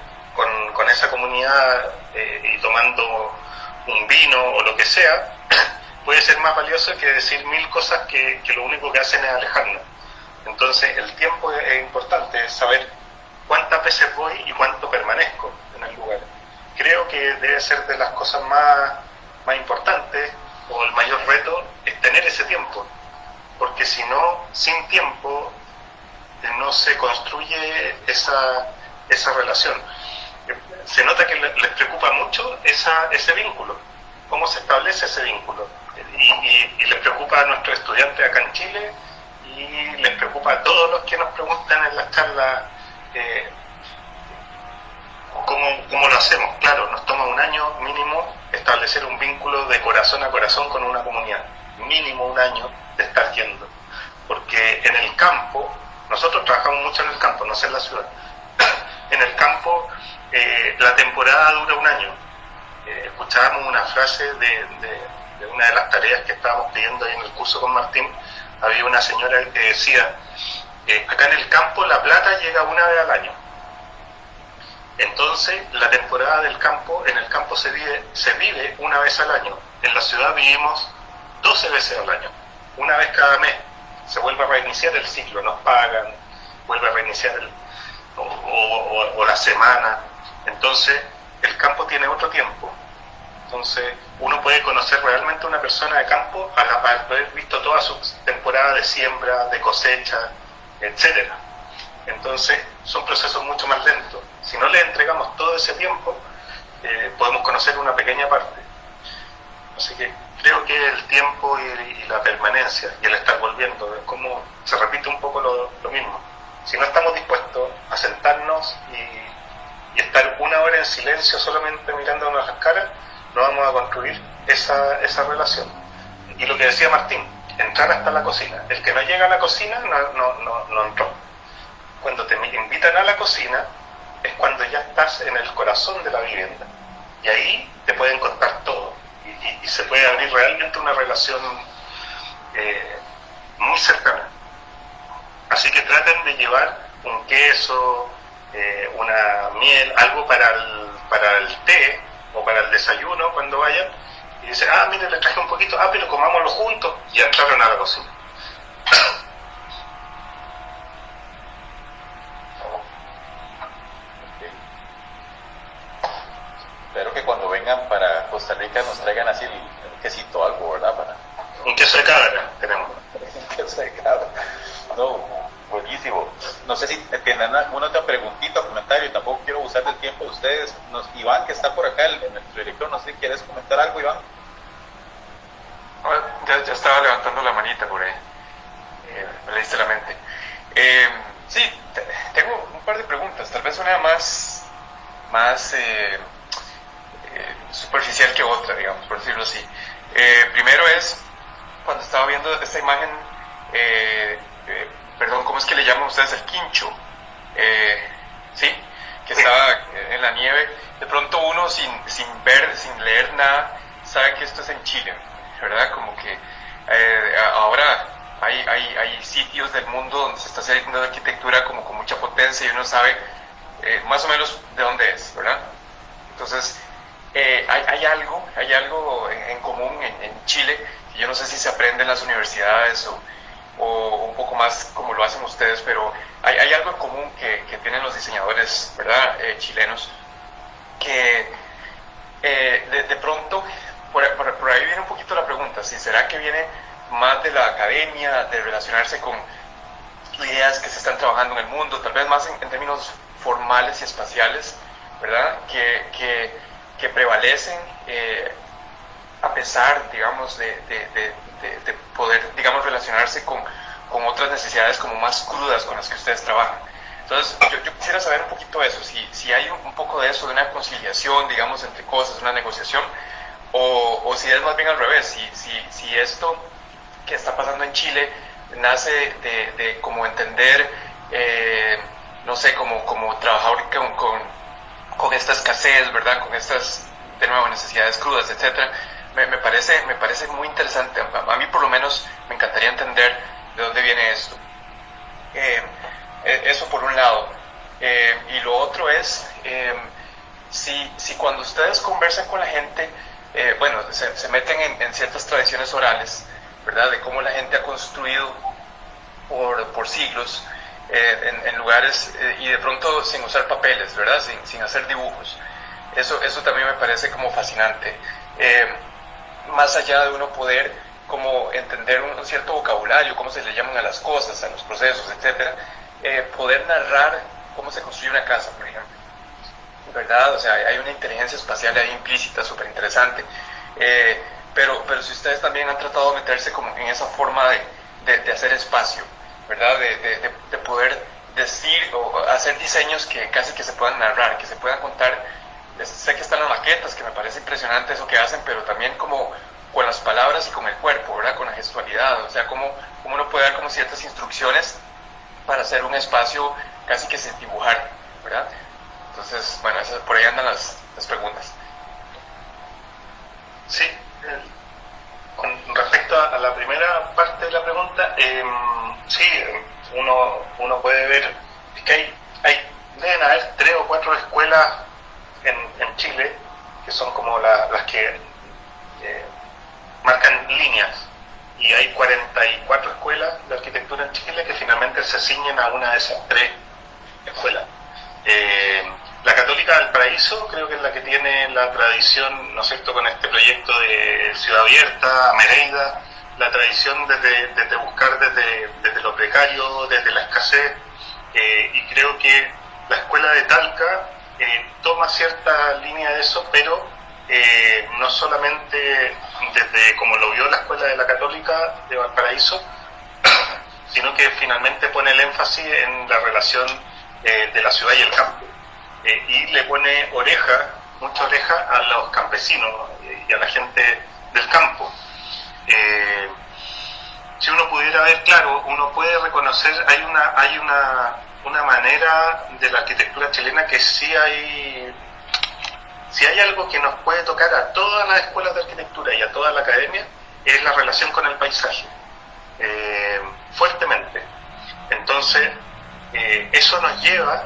Speaker 3: con esa comunidad, y tomando un vino o lo que sea, puede ser más valioso que decir 1000 cosas que lo único que hacen es alejarnos. Entonces, el tiempo es importante, es saber cuántas veces voy y cuánto permanezco en el lugar. Creo que debe ser de las cosas más importantes, o el mayor reto es tener ese tiempo, porque si no, sin tiempo no se construye esa relación. Se nota que les preocupa mucho ese vínculo, cómo se establece ese vínculo, y les preocupa a nuestros estudiantes acá en Chile, y les preocupa a todos los que nos preguntan en las charlas cómo lo hacemos. Claro, nos toma 1 año mínimo establecer un vínculo de corazón a corazón con una comunidad, mínimo 1 año de estar yendo, porque en el campo, nosotros trabajamos mucho en el campo, no sé en la ciudad. En el campo la temporada dura 1 año. Escuchábamos una frase de una de las tareas que estábamos pidiendo ahí en el curso con Martín. Había una señora que decía, acá en el campo la plata llega 1 vez al año. Entonces la temporada del campo, en el campo se vive 1 vez al año. En la ciudad vivimos 12 veces al año, 1 vez cada mes. Se vuelve a reiniciar el ciclo, nos pagan, vuelve a reiniciar o la semana. Entonces el campo tiene otro tiempo. Entonces uno puede conocer realmente a una persona de campo al haber visto toda su temporada de siembra, de cosecha, etcétera. Entonces son procesos mucho más lentos. Si no le entregamos todo ese tiempo, podemos conocer una pequeña parte. Así que creo que el tiempo y la permanencia y el estar volviendo, es como se repite un poco lo mismo. Si no estamos dispuestos a sentarnos y estar 1 hora en silencio solamente mirándonos las caras, no vamos a construir esa relación. Y lo que decía Martín, entrar hasta la cocina. El que no llega a la cocina no entró. Cuando te invitan a la cocina es cuando ya estás en el corazón de la vivienda, y ahí te pueden contar todo, y se puede abrir realmente una relación muy cercana. Así que traten de llevar un queso, una miel, algo para el té o para el desayuno cuando vayan, y dicen, mire, le traje un poquito, pero comámoslo juntos, y entraron a la cocina.
Speaker 6: Espero que cuando vengan para Costa Rica nos traigan así un quesito, algo, ¿verdad?
Speaker 3: Un queso de cabra tenemos.
Speaker 6: Un queso de cabra. No, buenísimo. No sé si tienen alguna otra preguntita o comentario, tampoco quiero usar el tiempo de ustedes. Iván, que está por acá, nuestro director, no sé si quieres comentar algo, Iván.
Speaker 2: Ya estaba levantando la manita por ahí. Me leíste la mente. Sí, tengo un par de preguntas, tal vez una más superficial que otra, digamos, por decirlo así. Primero es, cuando estaba viendo esta imagen, perdón, ¿cómo es que le llaman ustedes? El quincho, ¿sí? Que estaba en la nieve. De pronto uno sin ver, sin leer nada, sabe que esto es en Chile, ¿verdad? Como que ahora hay sitios del mundo donde se está haciendo arquitectura como con mucha potencia y uno sabe más o menos de dónde es, ¿verdad? Entonces, hay algo en común en Chile, que yo no sé si se aprende en las universidades o un poco más como lo hacen ustedes, pero hay algo en común que tienen los diseñadores, ¿verdad? Chilenos, que de pronto, por ahí viene un poquito la pregunta, si será que viene más de la academia, de relacionarse con ideas que se están trabajando en el mundo, tal vez más en términos formales y espaciales, ¿verdad? Que prevalecen a pesar, digamos, de poder, digamos, relacionarse con otras necesidades como más crudas con las que ustedes trabajan. Entonces, yo quisiera saber un poquito eso, si hay un poco de eso, de una conciliación, digamos, entre cosas, una negociación, o si es más bien al revés, si esto que está pasando en Chile nace de como entender, no sé, como trabajar con esta escasez, ¿verdad? Con estas, de nuevo, necesidades crudas, etcétera. Me parece muy interesante. A mí, por lo menos, me encantaría entender de dónde viene esto. Eso por un lado. Y lo otro es, si cuando ustedes conversan con la gente, bueno, se meten en ciertas tradiciones orales, ¿verdad? De cómo la gente ha construido por siglos en lugares y de pronto sin usar papeles, ¿verdad? Sin hacer dibujos. Eso también me parece como fascinante. Más allá de uno poder como entender un cierto vocabulario, cómo se le llaman a las cosas, a los procesos, etcétera, poder narrar cómo se construye una casa, por ejemplo, ¿verdad? O sea, hay una inteligencia espacial ahí implícita, súper interesante, pero si ustedes también han tratado de meterse como en esa forma de hacer espacio, ¿verdad? De poder decir o hacer diseños que casi que se puedan narrar, que se puedan contar. Sé que están las maquetas, que me parece impresionante eso que hacen, pero también como con las palabras y con el cuerpo, ¿verdad? Con la gestualidad, o sea, cómo uno puede dar como ciertas instrucciones para hacer un espacio casi que sin dibujar, ¿verdad? Entonces, bueno, por ahí andan las preguntas.
Speaker 3: Sí, con respecto a la primera parte de la pregunta, sí, uno puede ver que deben haber 3 o 4 escuelas en Chile, que son como las que marcan líneas, y hay 44 escuelas de arquitectura en Chile que finalmente se ciñen a una de esas 3 escuelas. La Católica del Paraíso creo que es la que tiene la tradición, ¿no es cierto?, con este proyecto de Ciudad Abierta, Mereida, la tradición desde buscar desde lo precario, desde la escasez, y creo que la escuela de Talca toma cierta línea de eso, pero no solamente desde como lo vio la escuela de la Católica de Valparaíso, sino que finalmente pone el énfasis en la relación de la ciudad y el campo, y le pone mucha oreja a los campesinos y a la gente del campo. Si uno pudiera ver, claro, uno puede reconocer, hay una manera de la arquitectura chilena que si hay algo que nos puede tocar a todas las escuelas de arquitectura y a toda la academia, es la relación con el paisaje, fuertemente. Entonces, eso nos lleva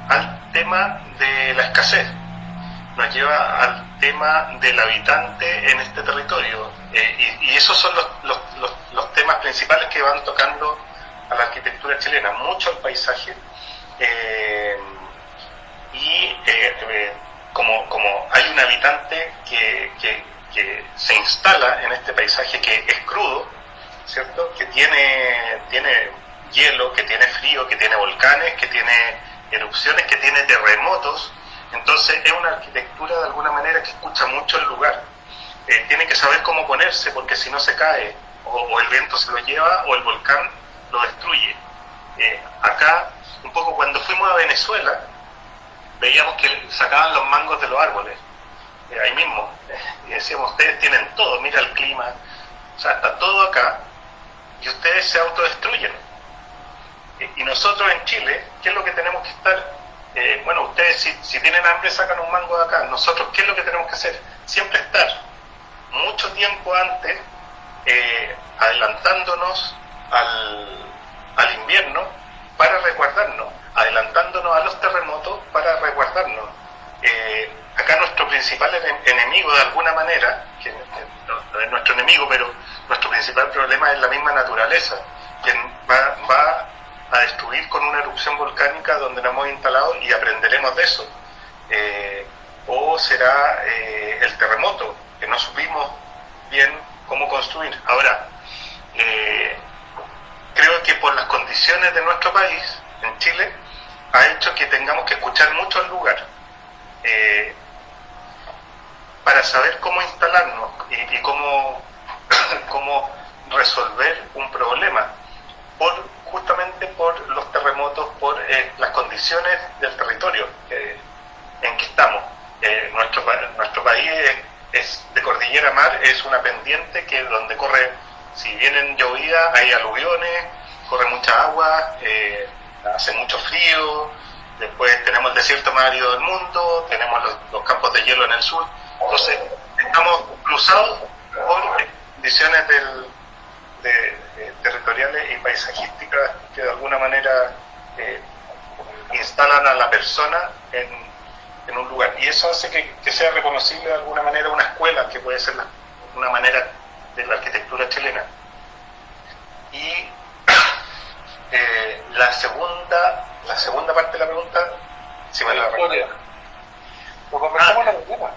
Speaker 3: al tema de la escasez, nos lleva al tema del habitante en este territorio, y esos son los temas principales que van tocando a la arquitectura chilena, mucho el paisaje, y como hay un habitante que se instala en este paisaje que es crudo, ¿cierto?, que tiene hielo, que tiene frío, que tiene volcanes, que tiene erupciones, que tiene terremotos. Entonces es una arquitectura de alguna manera que escucha mucho el lugar. Tiene que saber cómo ponerse, porque si no se cae, o el viento se lo lleva, o el volcán lo destruye. Acá, un poco cuando fuimos a Venezuela, veíamos que sacaban los mangos de los árboles. ahí mismo, y decíamos, ustedes tienen todo, mira el clima, o sea, está todo acá, y ustedes se autodestruyen. Y nosotros en Chile, ¿qué es lo que tenemos que estar? Bueno, ustedes si tienen hambre sacan un mango de acá. Nosotros, ¿qué es lo que tenemos que hacer? Siempre estar mucho tiempo antes, adelantándonos al invierno para resguardarnos, adelantándonos a los terremotos para resguardarnos. Acá nuestro principal enemigo, de alguna manera, que no es nuestro enemigo, pero nuestro principal problema es la misma naturaleza, que va a destruir con una erupción volcánica donde nos hemos instalado, y aprenderemos de eso. O será el terremoto, que no supimos bien cómo construir. Ahora, creo que por las condiciones de nuestro país, en Chile, ha hecho que tengamos que escuchar mucho al lugar para saber cómo instalarnos y cómo resolver un problema, justamente por los terremotos, por las condiciones del territorio en que estamos. Nuestro país es de cordillera a mar, es una pendiente que donde corre, si vienen llovidas, hay aluviones, corre mucha agua, hace mucho frío, después tenemos el desierto más árido del mundo, tenemos los campos de hielo en el sur. Entonces, estamos cruzados por condiciones territoriales y paisajísticas que de alguna manera instalan a la persona en un lugar. Y eso hace que sea reconocible de alguna manera una escuela, que puede ser una manera de la arquitectura chilena. Y la segunda parte de la pregunta, si me la recuerdo.
Speaker 4: Lo conversamos la mañana.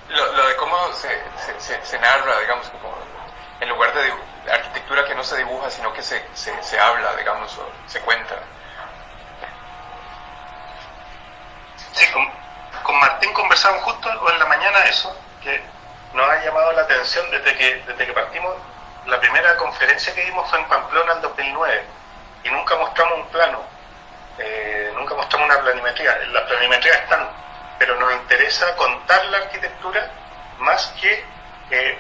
Speaker 2: Lo de cómo se narra, digamos, como en lugar de arquitectura que no se dibuja, sino que se habla, digamos, o se cuenta.
Speaker 3: Sí, con Martín conversamos justo en la mañana eso, que nos ha llamado la atención desde que partimos. La primera conferencia que dimos fue en Pamplona en 2009 y nunca mostramos un plano, nunca mostramos una planimetría. Las planimetrías están, pero nos interesa contar la arquitectura más que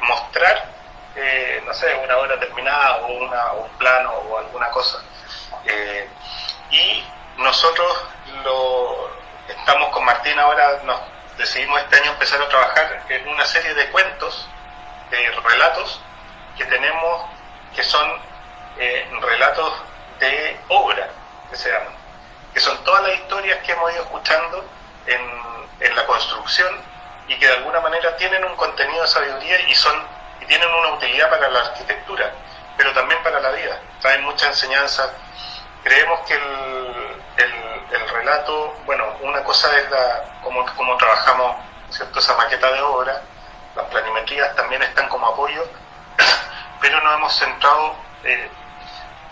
Speaker 3: mostrar, no sé, una obra terminada o un plano o alguna cosa. Y nosotros estamos con Martín ahora, nos decidimos este año empezar a trabajar en una serie de cuentos, de relatos que tenemos, que son relatos de obra, que se llaman, que son todas las historias que hemos ido escuchando en la construcción y que de alguna manera tienen un contenido de sabiduría y tienen una utilidad para la arquitectura, pero también para la vida, traen mucha enseñanza. Creemos que el relato, bueno, una cosa es cómo trabajamos, ¿cierto?, esa maqueta de obra. Las planimetrías también están como apoyo, pero nos hemos centrado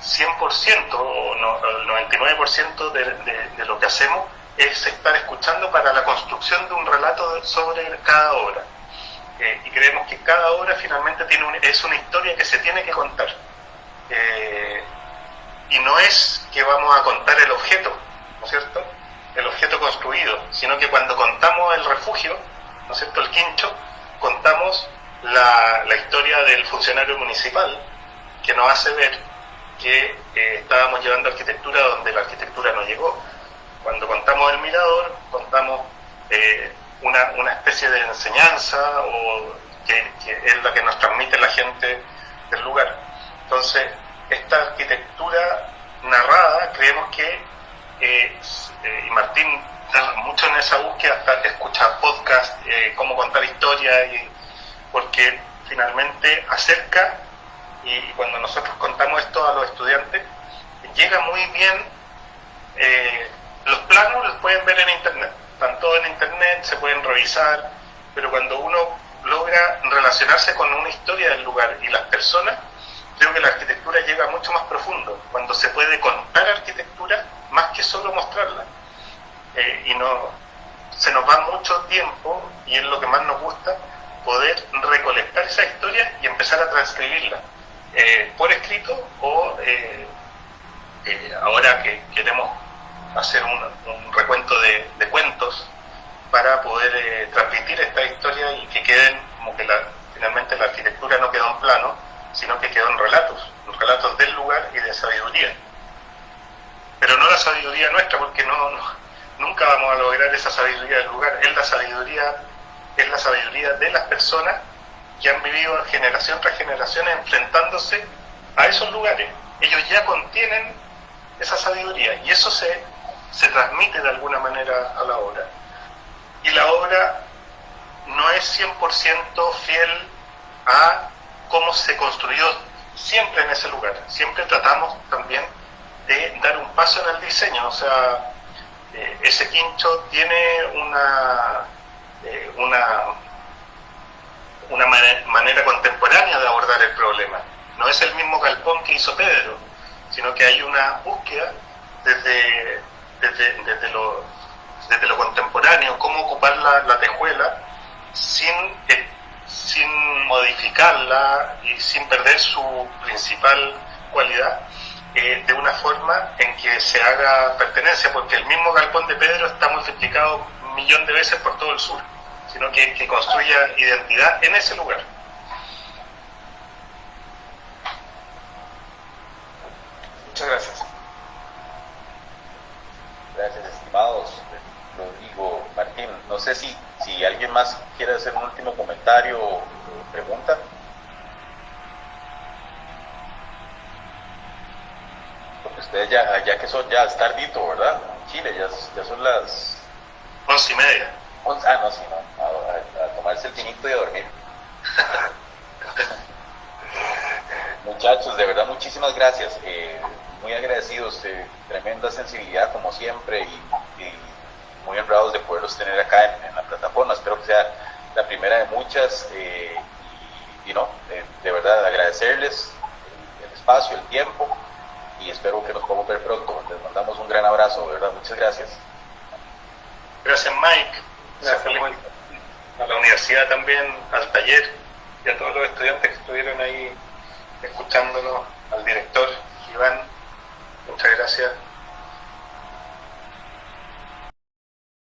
Speaker 3: 100% o el 99% de lo que hacemos es estar escuchando para la construcción de un relato sobre cada obra. Y creemos que cada obra finalmente es una historia que se tiene que contar. Y no es que vamos a contar el objeto, ¿no es cierto?, el objeto construido, sino que cuando contamos el refugio, ¿no es cierto?, el quincho, contamos la historia del funcionario municipal, que nos hace ver que estábamos llevando arquitectura donde la arquitectura no llegó. Cuando contamos el mirador, contamos una especie de enseñanza o que es la que nos transmite la gente del lugar. Entonces, esta arquitectura narrada, creemos que, y Martín mucho en esa búsqueda, hasta escucha podcast, cómo contar historias, porque finalmente acerca, y cuando nosotros contamos esto a los estudiantes, llega muy bien. Los planos los pueden ver en internet, están todos en internet, se pueden revisar, pero cuando uno logra relacionarse con una historia del lugar y las personas, creo que la arquitectura llega mucho más profundo, cuando se puede contar arquitectura más que solo mostrarla. Y se nos va mucho tiempo, y es lo que más nos gusta, poder recolectar esa historia y empezar a transcribirla por escrito, o ahora que queremos hacer un recuento de cuentos para poder transmitir sabiduría. Pero no la sabiduría nuestra, porque nunca vamos a lograr esa sabiduría del lugar. Es la sabiduría de las personas que han vivido generación tras generación enfrentándose a esos lugares. Ellos ya contienen esa sabiduría y eso se transmite de alguna manera a la obra. Y la obra no es 100% fiel a cómo se construyó siempre en ese lugar. Siempre tratamos también de dar un paso en el diseño, o sea, ese quincho tiene una manera contemporánea de abordar el problema. No es el mismo galpón que hizo Pedro, sino que hay una búsqueda desde lo contemporáneo, cómo ocupar la tejuela sin modificarla y sin perder su principal cualidad, de una forma en que se haga pertenencia, porque el mismo galpón de Pedro está multiplicado 1.000.000 de veces por todo el sur, sino que construya identidad en ese lugar.
Speaker 2: Muchas gracias.
Speaker 6: Gracias, estimados. Rodrigo, Martín, no sé si alguien más quiere hacer un último comentario o pregunta. Porque ustedes ya que son, ya es tardito, ¿verdad? En Chile, ya son las
Speaker 3: 11:30.
Speaker 6: No, sí, no, a tomarse el tinito y a dormir. Muchachos, de verdad, muchísimas gracias. Muy agradecidos, tremenda sensibilidad como siempre y muy honrados de poderlos tener acá en la plataforma. Espero que sea la primera de muchas de verdad agradecerles el espacio, el tiempo y espero que nos podamos ver pronto. Les mandamos un gran abrazo, de verdad, muchas gracias.
Speaker 3: Gracias, Mike. Gracias a la universidad también, al taller y a todos los estudiantes que estuvieron ahí escuchándonos, al director.